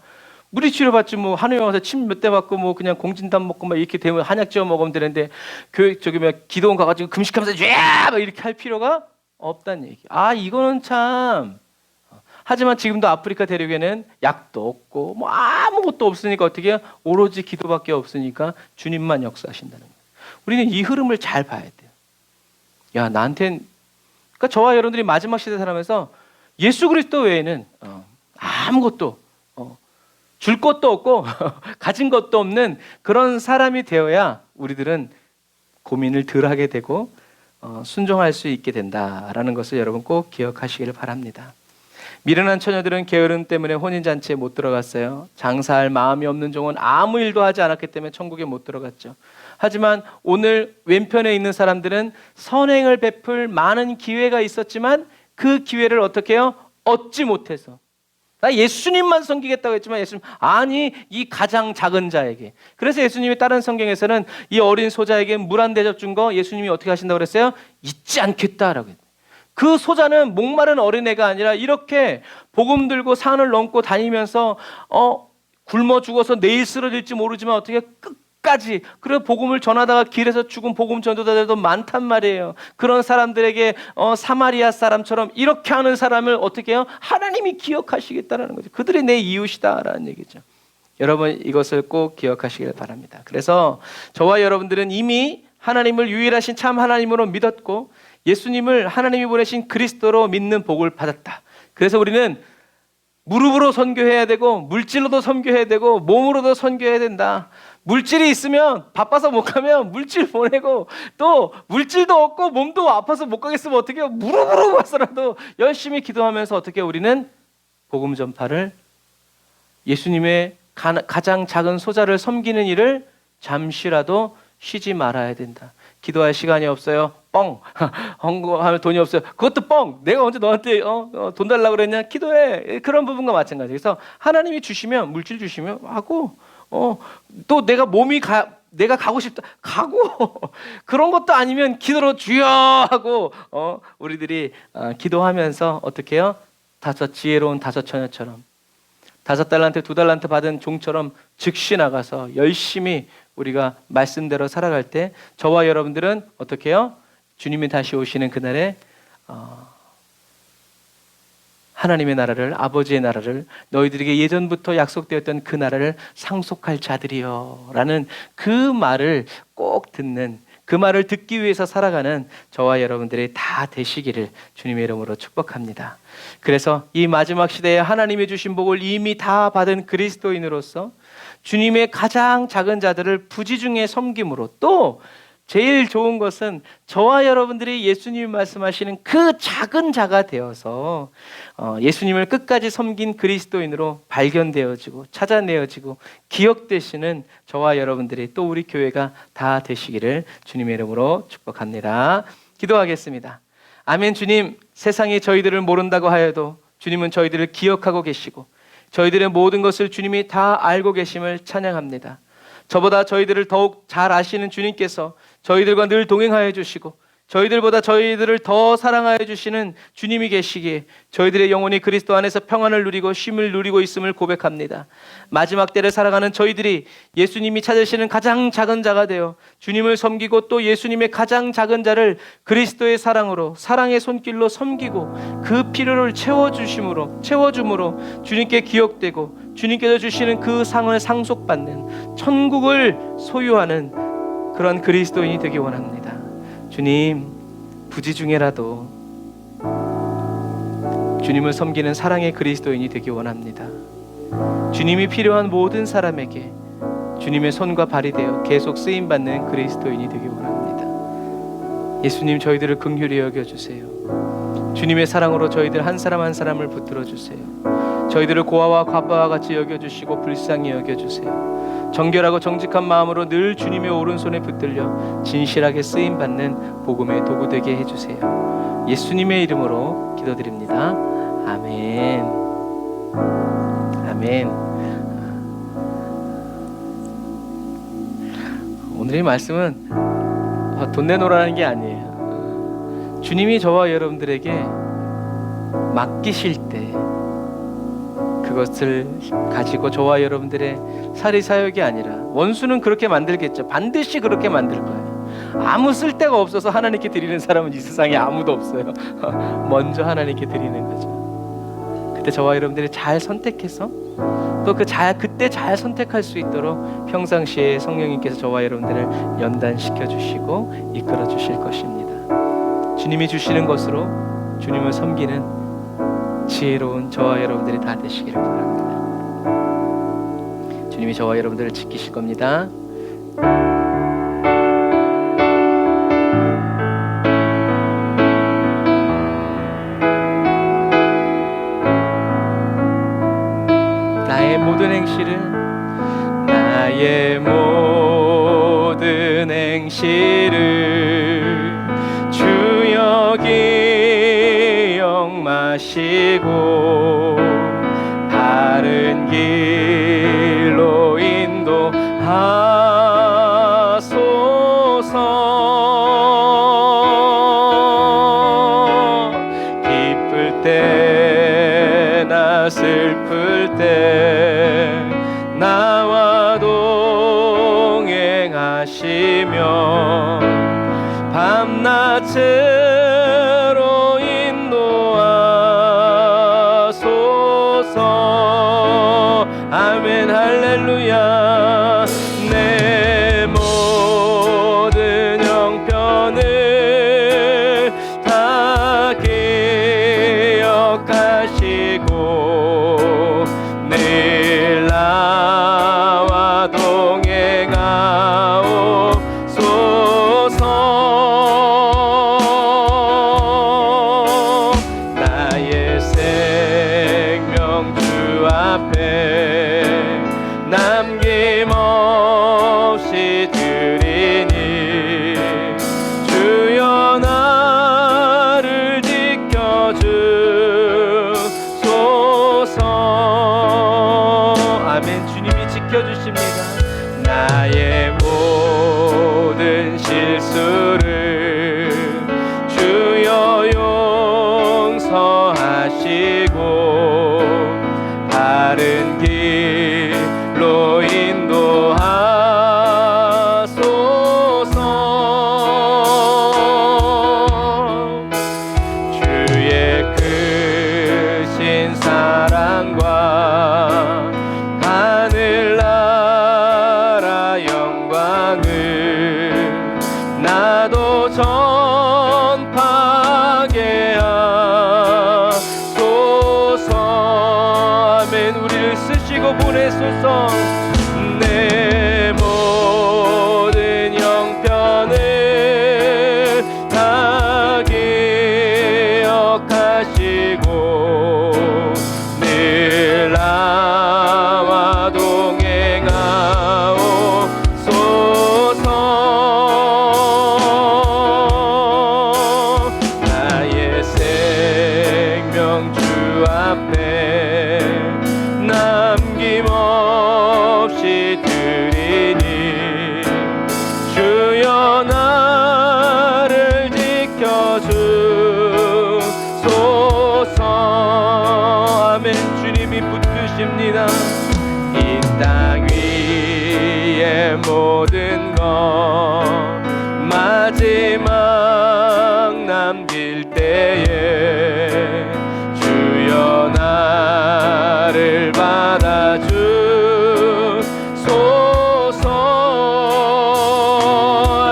물리치료 받지 뭐 한의원 와서 침 몇 대 받고 뭐 그냥 공진단 먹고 막 이렇게 되면 한약 지어 먹으면 되는데 기도원 가가지고 금식하면서 막 이렇게 할 필요가 없다는 얘기. 이거는 참. 하지만 지금도 아프리카 대륙에는 약도 없고 뭐 아무것도 없으니까 어떻게 해요? 오로지 기도밖에 없으니까 주님만 역사하신다는 거예요. 우리는 이 흐름을 잘 봐야 돼요. 야, 나한텐 그러니까 저와 여러분들이 마지막 시대 살아면서 예수 그리스도 외에는 아무것도 줄 것도 없고 가진 것도 없는 그런 사람이 되어야 우리들은 고민을 덜 하게 되고 순종할 수 있게 된다라는 것을 여러분 꼭 기억하시기를 바랍니다. 미련한 처녀들은 게으름 때문에 혼인잔치에 못 들어갔어요. 장사할 마음이 없는 종은 아무 일도 하지 않았기 때문에 천국에 못 들어갔죠. 하지만 오늘 왼편에 있는 사람들은 선행을 베풀 많은 기회가 있었지만 그 기회를 어떻게 해요? 얻지 못해서 나 예수님만 섬기겠다고 했지만 예수님 아니 이 가장 작은 자에게. 그래서 예수님이 다른 성경에서는 이 어린 소자에게 물 한 대접 준 거 예수님이 어떻게 하신다고 그랬어요? 잊지 않겠다라고 했어요. 그 소자는 목마른 어린애가 아니라 이렇게 복음 들고 산을 넘고 다니면서 굶어 죽어서 내일 쓰러질지 모르지만 어떻게 끝까지 그리고 복음을 전하다가 길에서 죽은 복음 전도자들도 많단 말이에요. 그런 사람들에게 사마리아 사람처럼 이렇게 하는 사람을 어떻게 해요? 하나님이 기억하시겠다라는 거죠. 그들이 내 이웃이다라는 얘기죠. 여러분 이것을 꼭 기억하시길 바랍니다. 그래서 저와 여러분들은 이미 하나님을 유일하신 참 하나님으로 믿었고 예수님을 하나님이 보내신 그리스도로 믿는 복을 받았다. 그래서 우리는 무릎으로 선교해야 되고 물질로도 선교해야 되고 몸으로도 선교해야 된다. 물질이 있으면 바빠서 못 가면 물질 보내고 또 물질도 없고 몸도 아파서 못 가겠으면 어떻게 해요? 무릎으로 가서라도 열심히 기도하면서 어떻게 우리는 복음 전파를 예수님의 가장 작은 소자를 섬기는 일을 잠시라도 쉬지 말아야 된다. 기도할 시간이 없어요. 뻥. 헌금하면 돈이 없어요. 그것도 뻥. 내가 언제 너한테 돈 달라고 그랬냐? 기도해. 그런 부분과 마찬가지. 그래서 하나님이 주시면 물질 주시면 하고 또 내가 내가 가고 싶다. 가고 그런 것도 아니면 기도로 주여 하고 우리들이 기도하면서 어떻게 해요? 지혜로운 다섯 처녀처럼 5달란트 2달란트 받은 종처럼 즉시 나가서 열심히 우리가 말씀대로 살아갈 때 저와 여러분들은 어떻게 해요? 주님이 다시 오시는 그날에 하나님의 나라를 아버지의 나라를 너희들에게 예전부터 약속되었던 그 나라를 상속할 자들이여 라는 그 말을 꼭 듣는 그 말을 듣기 위해서 살아가는 저와 여러분들이 다 되시기를 주님의 이름으로 축복합니다. 그래서 이 마지막 시대에 하나님이 주신 복을 이미 다 받은 그리스도인으로서 주님의 가장 작은 자들을 부지중에 섬김으로 또 제일 좋은 것은 저와 여러분들이 예수님이 말씀하시는 그 작은 자가 되어서 예수님을 끝까지 섬긴 그리스도인으로 발견되어지고 찾아내어지고 기억되시는 저와 여러분들이 또 우리 교회가 다 되시기를 주님의 이름으로 축복합니다. 기도하겠습니다. 아멘. 주님, 세상이 저희들을 모른다고 하여도 주님은 저희들을 기억하고 계시고 저희들의 모든 것을 주님이 다 알고 계심을 찬양합니다. 저보다 저희들을 더욱 잘 아시는 주님께서 저희들과 늘 동행하여 주시고 저희들보다 저희들을 더 사랑하여 주시는 주님이 계시기에 저희들의 영혼이 그리스도 안에서 평안을 누리고 쉼을 누리고 있음을 고백합니다. 마지막 때를 살아가는 저희들이 예수님이 찾으시는 가장 작은 자가 되어 주님을 섬기고 또 예수님의 가장 작은 자를 그리스도의 사랑으로 사랑의 손길로 섬기고 그 필요를 채워줌으로 주님께 기억되고 주님께서 주시는 그 상을 상속받는 천국을 소유하는 그런 그리스도인이 되기 원합니다. 주님, 부지 중에라도 주님을 섬기는 사랑의 그리스도인이 되기 원합니다. 주님이 필요한 모든 사람에게 주님의 손과 발이 되어 계속 쓰임받는 그리스도인이 되기 원합니다. 예수님, 저희들을 긍휼히 여겨주세요. 주님의 사랑으로 저희들 한 사람 한 사람을 붙들어 주세요. 저희들을 고아와 과부와 같이 여겨주시고 불쌍히 여겨주세요. 정결하고 정직한 마음으로 늘 주님의 오른손에 붙들려 진실하게 쓰임받는 복음의 도구 되게 해주세요. 예수님의 이름으로 기도드립니다. 아멘. 아멘. 오늘의 말씀은 돈 내놓으라는 게 아니에요. 주님이 저와 여러분들에게 맡기실 때 그것을 가지고 저와 여러분들의 사리사욕이 아니라 원수는 그렇게 만들겠죠. 반드시 그렇게 만들 거예요. 아무 쓸데가 없어서 하나님께 드리는 사람은 이 세상에 아무도 없어요. 먼저 하나님께 드리는 거죠. 그때 저와 여러분들이 잘 선택해서 또 그때 잘 선택할 수 있도록 평상시에 성령님께서 저와 여러분들을 연단시켜 주시고 이끌어 주실 것입니다. 주님이 주시는 것으로 주님을 섬기는 지혜로운 저와 여러분들이 다 되시기를 바랍니다. 주님이 저와 여러분들을 지키실 겁니다. 나의 모든 행실을 주여 기억마시고 바른 길로 인도하소서. 기쁠 때나 슬플 때 나와 동행하시며 밤낮으로 인도하소서. 아멘 할렐루야. 내 모든 형편을 다 기억하시고 늘 나와 동행하옵소서. 나의 생명 주 앞에 남김없이 드리니 주여 나를 지켜주소서. 아멘. 주님이 지켜주십니다. 나의 모든 실수를 주여 용서하시고 바른 길로 인도하소서. 주의 크신 사랑과 하늘나라 영광을 나도 전파하게 하소서. 아멘. 우리를 쓰시고 보내소서. 내 모든 형편을 다 기억하시고 늘 나와 동행하옵소서. 나의 생명 주 앞에 남김없이 드리니 주여 나를 지켜주소서. 아멘. 주님이 붙드십니다. 이 땅 위의 모든 것 마지막 남길 때에 주여 나를 받아주소서.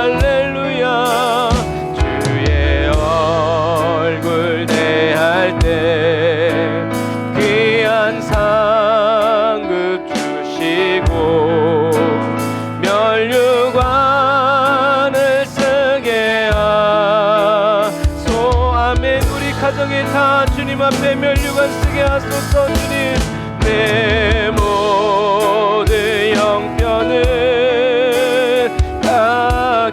할렐루야. 주의 얼굴 대할 때 귀한 상급 주시고 면류관을 쓰게 하소. 아멘. 우리 가정에 다 주님 앞에 면류관 쓰게 하소서. 주님 내 모든 형편을 다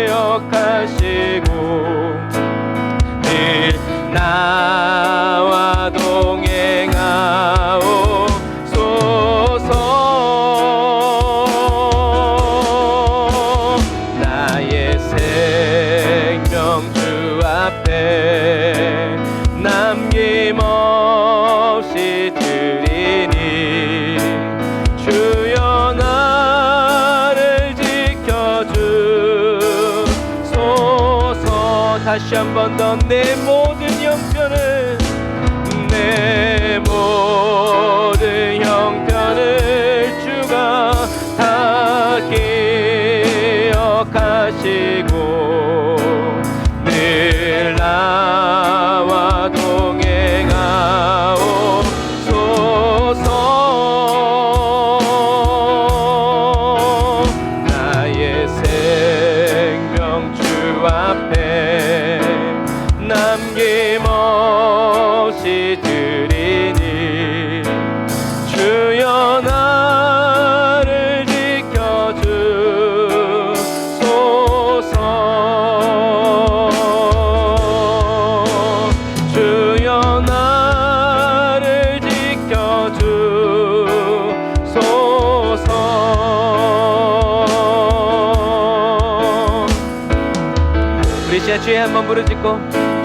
기억하시고 늘 나와 동행하옵소서. 나의 생명 주 앞에 남김없이 드리니 주여 나를 지켜주소서. 다시 한 번 더 내 모든 형편을 내 모든 형편을 주가 다 기억하시고 늘 나 할렐루야. 주의 한번 부르짖고,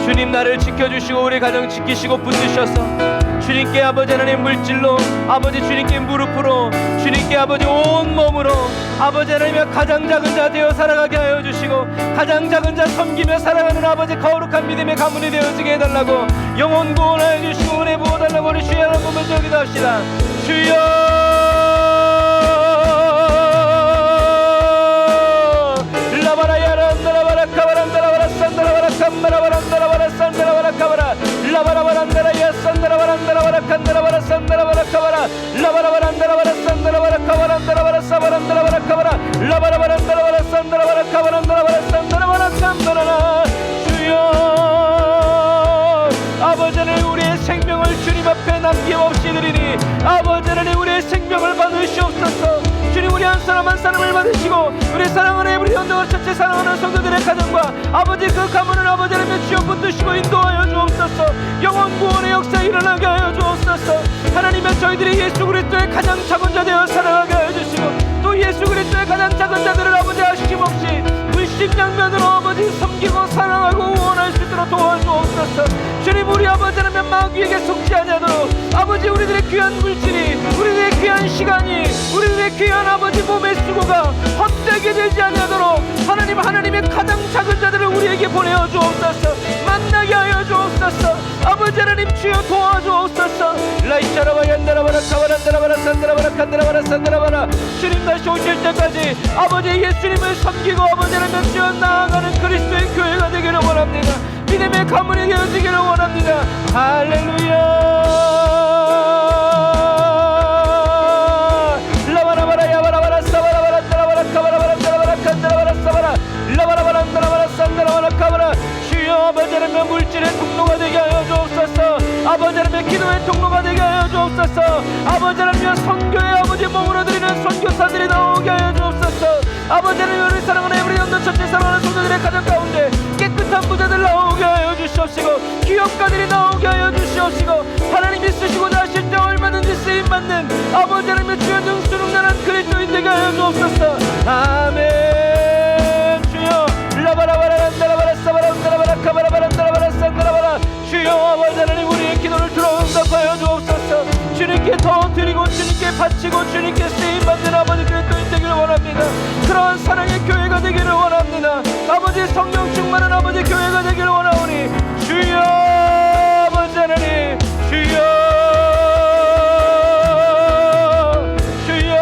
주님 나를 지켜주시고 우리 가정 지키시고 붙드셔서 주님께 아버지 하나님 물질로, 아버지 주님께 무릎으로, 주님께 아버지 온몸으로 아버지 하나님의 가장 작은 자 되어 살아가게 하여 주시고, 가장 작은 자 섬기며 살아가는 아버지 거룩한 믿음의 가문이 되어지게 해달라고, 영혼 구원하여 주시고 은혜 부어달라고 우리 주여 하나님 보면서 기도합시다. 주여 라바라야라 나라바라 카바라 나라바라 산다라바라 캄바라바라 나라바라 산다라바라 카바라 라바라바란다라야 산다라바라 나라바라 칸다라바라 산다라바라 카바라 라바라바라 나라바라 산다라바라 카바라 나라바라 사바라 나라바라 카바라 라바라바라 나라바라 산다라바라 카바라 나라바라 산다라바라 캄바라라. 주여 아버지 하나님 우리의 생명을 주님 앞에 남김없이 드리니 아버지 하나님 우리의 생명을 받으시옵소서. 주님 우리 한 사람 한 사람을 받으시고 우리 사랑하는 우리 현대와 전체 사랑하는 성도들의 가정과 아버지 그 가문을 아버지 하나님 주여 붙드시고 인도하여 주옵소서. 영원 구원의 역사에 일어나게 하여 주옵소서. 하나님의 저희들이 예수 그리스도의 가장 작은 자 되어 살아가게 하여 주시고 또 예수 그리스도의 가장 작은 자들을 아버지 아쉬김없이 물심양면으로 아버지 섬기고 사랑하고 응원할 수 있도록 도와주옵소서. 주님 우리 아버지 하나님 마귀에게 속지 아니하도록 아버지 우리들의 귀한 물질이 우리들의 귀한 시간이 우리들의 귀한 아버지 몸의 수고가 헛되게 되지 아니하도록 하나님의 가장 작은 자들을 우리에게 보내어 주옵소서. 만나게 하여 주옵소서. 아버지 하나님 주여 도와주옵소서. 라이샤라바 얀다라바라 카바란다라바라 산다라바라 칸다라바라 산다라바라. 주님 다시 오실 때까지 아버지 예수님을 섬기고 아버지 하나님 주여 나아가는 그리스도의 교회가 되기를 원합니다. 믿음의 가문이 되어지기를 원합니다. 할렐루야. 라바라바라 야바라바라 사바라바라 따라바라 카바라바라 따라바라 칸다라바라 사바라 라바라바라 따라바라 산다라바라 카바라. 주여 아버지 하나님 물질의 통로가 되게 하여 주옵소서. 아버지 하나님 기도의 통로가 되게 하여 주옵소서. 아버지 하나님 선교의 아버지 몸으로 드리는 선교사들이 나오게 하여 주옵소서. 아버지 하나님 우리 사랑하는 에브리 연도 전체 사랑하는 성도들의 가정 가운데 깨끗한 부자들 나오게 하여 주시옵시고 기업가들이 나오게 하여 주시옵시고 하나님이 쓰시고자 하실 때 얼마든지 쓰임받는 아버지 하나님의 주여 능수능란한 그리스도인 되게 하여 주옵소서. 아멘. 주여 라바라바라란다라바라 사바란다라바라 카바라바란다라바라 산다라바라. 주여 아버지 하나님 우리의 기도를 들어응답하여 주옵소서. 주님께 더 드리고 주님께 바치고 주님께 쓰임받는 아버지 그리스도인 되기를 원합니다. 그러한 사랑의 교회가 되기를 원합니다. 아버지 성령 충만한 아버지 교회가 되기를 원하오니 주여 아버지 하나님 주여 주여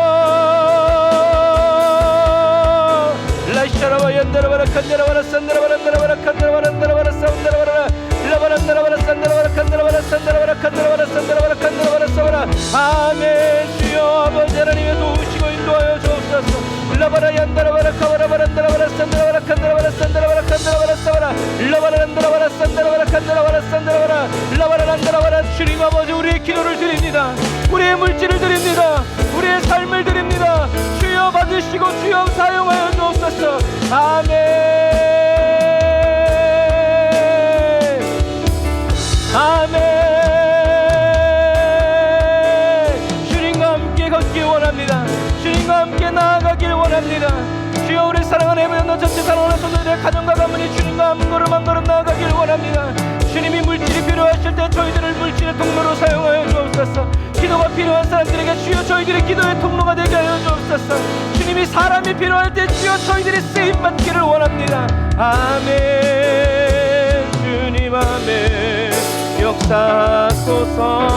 라이샤라바 얀다라바라 칸다라바라 산다라바라 나라바라 칸다라바라 나라바라 사운다라바라 라바라 나라바라 산다라바라 칸다라바라 산다라바라 칸다라바라 산다라바라 칸다라바라 사바라. 아멘. 주여 아버지 하나님의 도우시고 인도하여 주옵소서. 라바라 얀다라바라 카바라바란다라바라 산다라바라 칸다라바라 산다라바라 칸다라바라 사바라 라바라 란다라바라 산다라바라 칸다라바라 산다라바라 라바라 란다라바라. 주님 아버지 우리의 기도를 드립니다. 우리의 물질을 드립니다. 우리의 삶을 드립니다. 주여 받으시고 주여 사용하여 주옵소서. 아멘. 아멘. 주님과 함께 걷길 원합니다. 주님과 함께 나아가길 원합니다. 주여 우리 사랑하는 에브리언 전체 사랑하는 성도들의 가정과 가문이 주님과 한 걸음 한 걸음 나아가길 원합니다. 주님이 물질이 필요하실 때 저희들을 물질의 통로로 사용하여 주옵소서. 기도가 필요한 사람들에게 주여 저희들의 기도의 통로가 되게 하여 주옵소서. 주님이 사람이 필요할 때 주여 저희들이 쓰임받기를 원합니다. 아멘. 주님 아멘. 역사하소서.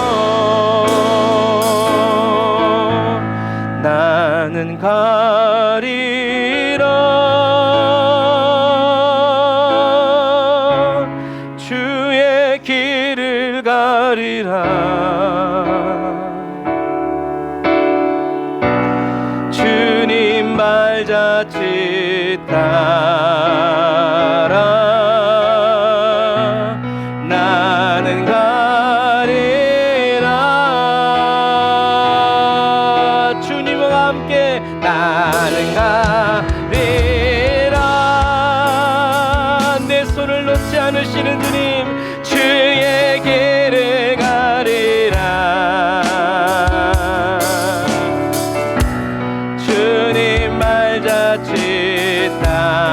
나는 가리라 주의 길을 가리라. 주님 발자취 따라 나는 가리라. 주님과 함께 나는 가리라. 내 손을 놓지 않으시는 주님 주의 길을 가리라. 주님 발자취 따라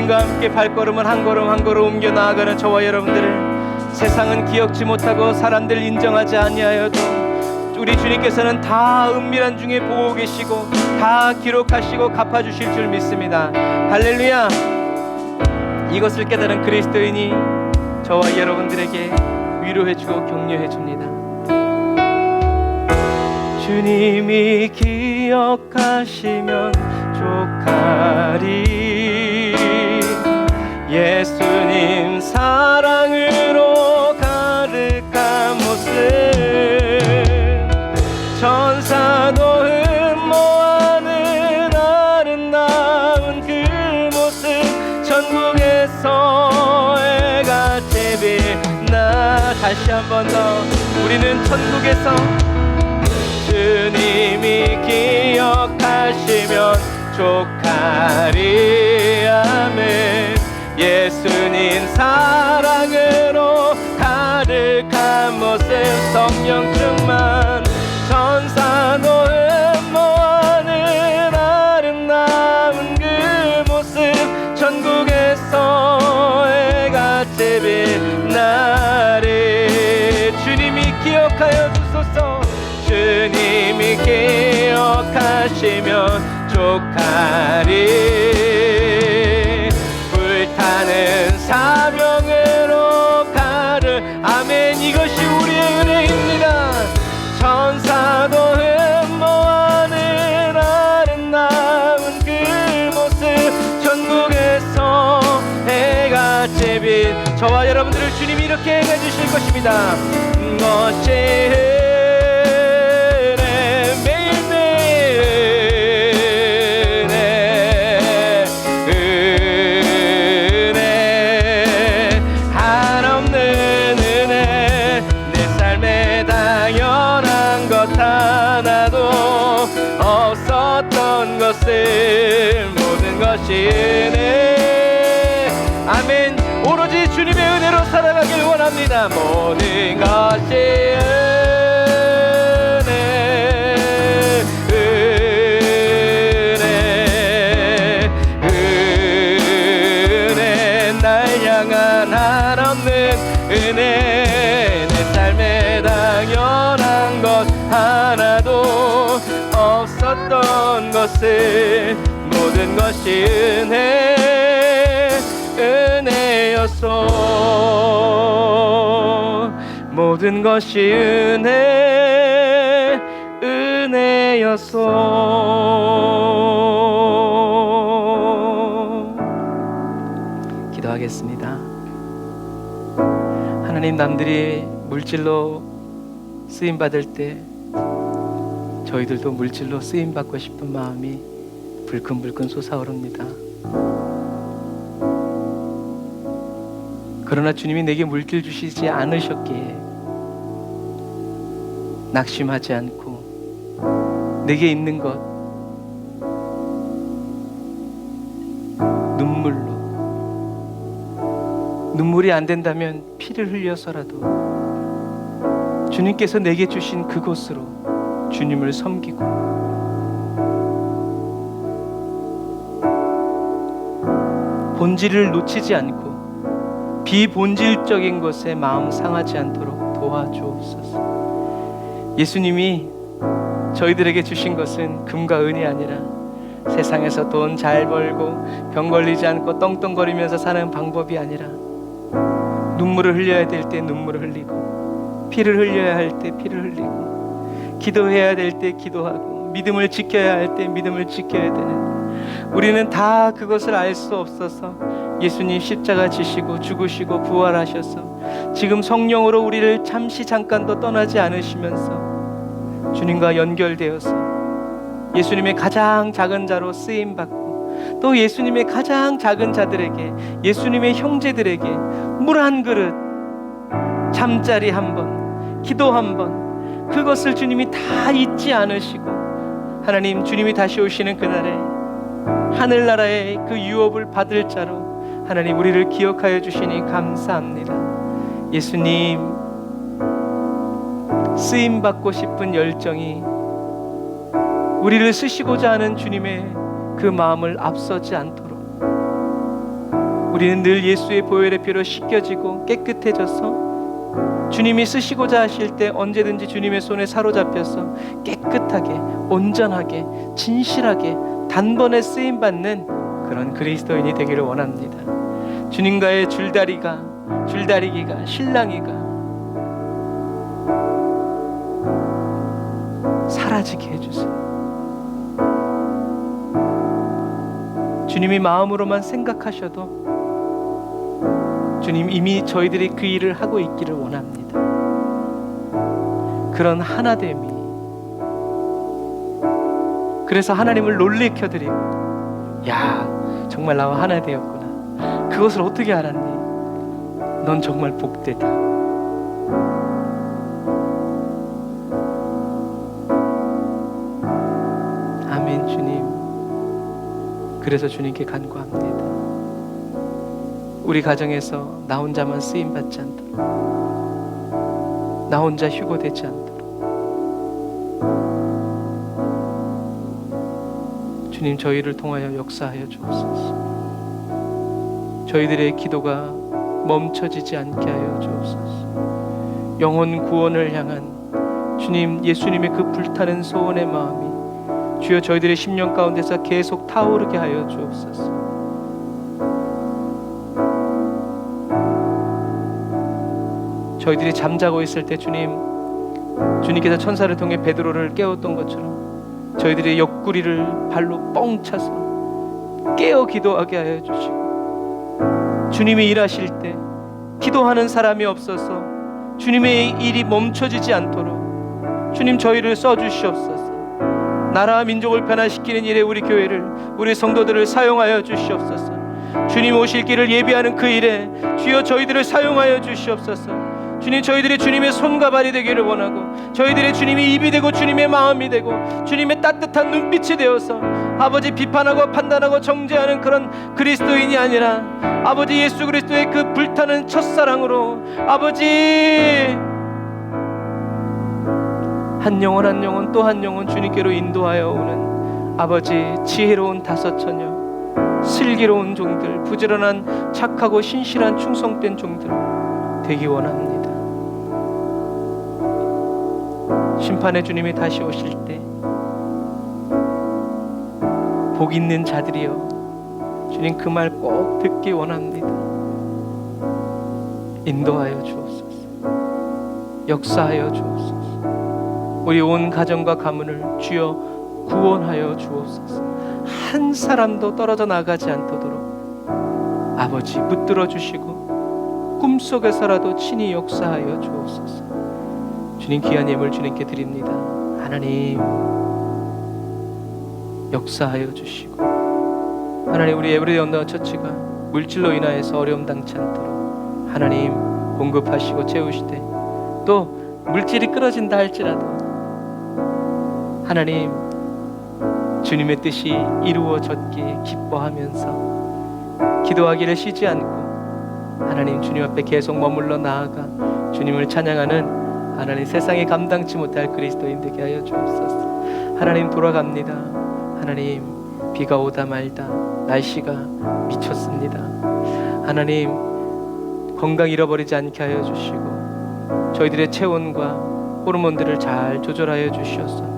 주님과 함께 발걸음을 한 걸음 한 걸음 옮겨 나아가는 저와 여러분들을 세상은 기억지 못하고 사람들 인정하지 아니하여도 우리 주님께서는 다 은밀한 중에 보고 계시고 다 기록하시고 갚아주실 줄 믿습니다. 할렐루야. 이것을 깨달은 그리스도인이 저와 여러분들에게 위로해주고 격려해줍니다. 주님이 기억하시면 족하리. 예수님 사랑으로 가득한 모습, 천사도 흠모하는 아름다운 그 모습, 천국에서 해가 빛나. 다시 한 번 더 우리는 천국에서 주님이 기억하시면 족하리. 아멘. 예수님 사랑으로 가득한 모습, 성령 충만, 천사도 흠모하는 아름다운 그 모습, 천국에서 해같이 빛나리. 주님이 기억하여 주소서. 주님이 기억하시면 족하리. 불타는 사명으로 가를. 아멘. 이것이 우리의 은혜입니다. 천사도 흠모하는 아름다운 그 모습, 천국에서 해같이 빛. 저와 여러분들을 주님이 이렇게 해주실 것입니다. 것이 모든 것이 은혜. 아멘. 오로지 주님의 은혜로 살아가길 원합니다. 모든 것이 은혜, 은혜, 은혜. 날 향한 한없는 은혜. 내 삶에 당연한 것 하나도 없었던 것을 모든 것이 은혜, 은혜였소. 모든 것이 은혜, 은혜였소. 기도하겠습니다. 하나님, 남들이 물질로 쓰임받을 때 저희들도 물질로 쓰임받고 싶은 마음이 불끈불끈 솟아오릅니다. 그러나 주님이 내게 물질 주시지 않으셨기에 낙심하지 않고 내게 있는 것 눈물이 안 된다면 피를 흘려서라도 주님께서 내게 주신 그곳으로 주님을 섬기고 본질을 놓치지 않고 비본질적인 것에 마음 상하지 않도록 도와주옵소서. 예수님이 저희들에게 주신 것은 금과 은이 아니라 세상에서 돈 잘 벌고 병 걸리지 않고 떵떵거리면서 사는 방법이 아니라 눈물을 흘려야 될 때 눈물을 흘리고 피를 흘려야 할 때 피를 흘리고 기도해야 될 때 기도하고 믿음을 지켜야 할 때 믿음을 지켜야 되는, 우리는 다 그것을 알 수 없어서 예수님 십자가 지시고 죽으시고 부활하셔서 지금 성령으로 우리를 잠깐도 떠나지 않으시면서 주님과 연결되어서 예수님의 가장 작은 자로 쓰임받고 또 예수님의 가장 작은 자들에게, 예수님의 형제들에게 물 한 그릇, 잠자리 한 번, 기도 한 번, 그것을 주님이 다 잊지 않으시고 하나님, 주님이 다시 오시는 그날에 하늘나라의 그 유업을 받을 자로 하나님 우리를 기억하여 주시니 감사합니다. 예수님, 쓰임받고 싶은 열정이 우리를 쓰시고자 하는 주님의 그 마음을 앞서지 않도록 우리는 늘 예수의 보혈의 피로 씻겨지고 깨끗해져서 주님이 쓰시고자 하실 때 언제든지 주님의 손에 사로잡혀서 깨끗하게, 온전하게, 진실하게 단번에 쓰임받는 그런 그리스도인이 되기를 원합니다. 주님과의 줄다리기가, 실랑이가 사라지게 해주세요. 주님이 마음으로만 생각하셔도 주님 이미 저희들이 그 일을 하고 있기를 원합니다. 그런 하나됨이, 그래서 하나님을 놀래켜드리고, 야, 정말 나와 하나 되었구나. 그것을 어떻게 알았니? 넌 정말 복되다. 아멘. 주님, 그래서 주님께 간구합니다. 우리 가정에서 나 혼자만 쓰임받지 않도록, 나 혼자 휴고되지 않도록 주님, 저희를 통하여 역사하여 주옵소서. 저희들의 기도가 멈춰지지 않게 하여 주옵소서. 영혼 구원을 향한 주님, 예수님의 그 불타는 소원의 마음이 주여 저희들의 심령 가운데서 계속 타오르게 하여 주옵소서. 저희들이 잠자고 있을 때 주님께서 천사를 통해 베드로를 깨웠던 것처럼 저희들의 옆구리를 발로 뻥 차서 깨어 기도하게 하여 주시고, 주님이 일하실 때 기도하는 사람이 없어서 주님의 일이 멈춰지지 않도록 주님 저희를 써주시옵소서. 나라와 민족을 변화시키는 일에 우리 교회를, 우리 성도들을 사용하여 주시옵소서. 주님 오실 길을 예비하는 그 일에 주여 저희들을 사용하여 주시옵소서. 주님, 저희들이 주님의 손과 발이 되기를 원하고, 저희들이 주님의 입이 되고 주님의 마음이 되고 주님의 따뜻한 눈빛이 되어서 아버지 비판하고 판단하고 정죄하는 그런 그리스도인이 아니라 아버지 예수 그리스도의 그 불타는 첫사랑으로 아버지 한 영혼 한 영혼 또 한 영혼 주님께로 인도하여 오는 아버지 지혜로운 다섯 처녀, 슬기로운 종들, 부지런한 착하고 신실한 충성된 종들 되기 원합니다. 심판의 주님이 다시 오실 때 복 있는 자들이여, 주님 그 말 꼭 듣기 원합니다. 인도하여 주옵소서. 역사하여 주옵소서. 우리 온 가정과 가문을 주여 구원하여 주옵소서. 한 사람도 떨어져 나가지 않도록 아버지 붙들어 주시고 꿈속에서라도 친히 역사하여 주옵소서. 주님, 귀한 예물 주님께 드립니다. 하나님 역사하여 주시고, 하나님 우리 에브리데이 언더 처치가 물질로 인하여서 어려움 당치 않도록 하나님 공급하시고 채우시되, 또 물질이 끊어진다 할지라도 하나님 주님의 뜻이 이루어졌기에 기뻐하면서 기도하기를 쉬지 않고 하나님 주님 앞에 계속 머물러 나아가 주님을 찬양하는 하나님 세상이 감당치 못할 그리스도인 되게 하여 주옵소서. 하나님 돌아갑니다. 하나님 비가 오다 말다 날씨가 미쳤습니다. 하나님 건강 잃어버리지 않게 하여 주시고 저희들의 체온과 호르몬들을 잘 조절하여 주시옵소서.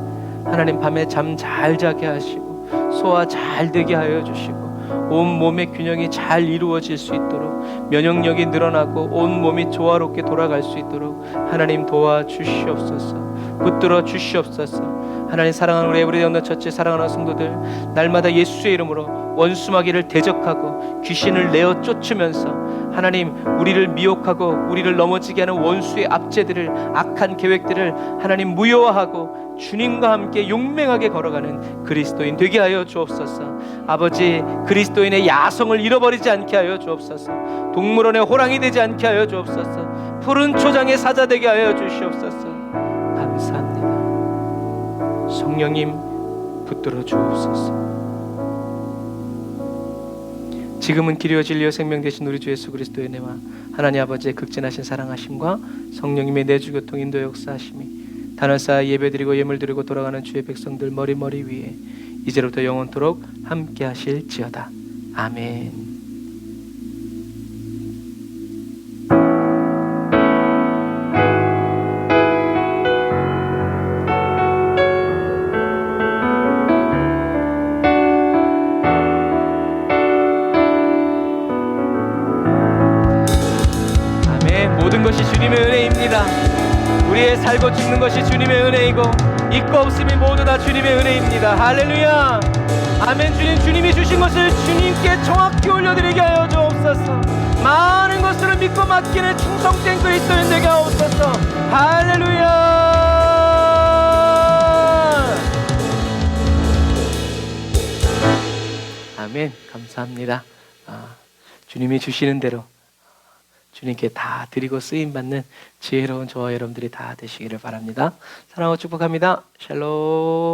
하나님 밤에 잠 잘 자게 하시고 소화 잘 되게 하여 주시고 온 몸의 균형이 잘 이루어질 수 있도록 면역력이 늘어나고 온 몸이 조화롭게 돌아갈 수 있도록 하나님 도와주시옵소서. 붙들어 주시옵소서. 하나님 사랑하는 우리 에브리데이 언더 처치 사랑하는 성도들, 날마다 예수의 이름으로 원수마귀를 대적하고 귀신을 내어 쫓으면서 하나님 우리를 미혹하고 우리를 넘어지게 하는 원수의 압제들을, 악한 계획들을 하나님 무효화하고 주님과 함께 용맹하게 걸어가는 그리스도인 되게 하여 주옵소서. 아버지 그리스도인의 야성을 잃어버리지 않게 하여 주옵소서. 동물원의 호랑이 되지 않게 하여 주옵소서. 푸른 초장의 사자 되게 하여 주시옵소서. 감사합니다. 성령님 붙들어 주옵소서. 지금은 길이요 진리요 생명 되신 우리 주 예수 그리스도의 은혜와 하나님 아버지의 극진하신 사랑하심과 성령님의 내주교통 인도 역사하심이 단을 쌓아 예배드리고 예물드리고 돌아가는 주의 백성들 머리 위에 이제로부터 영원토록 함께 하실지어다. 아멘. 살고 죽는 것이 주님의 은혜이고 있고 없음이 모두 다 주님의 은혜입니다. 할렐루야. 아멘. 주님, 주님이 주신 것을 주님께 정확히 올려드리게 하여 주옵소서. 많은 것들을 믿고 맡기는 충성된 그리스도인 되게 하옵소서. 할렐루야. 아멘. 감사합니다. 주님이 주시는 대로 주님께 다 드리고 쓰임받는 지혜로운 저와 여러분들이 다 되시기를 바랍니다. 사랑하고 축복합니다. 샬롬.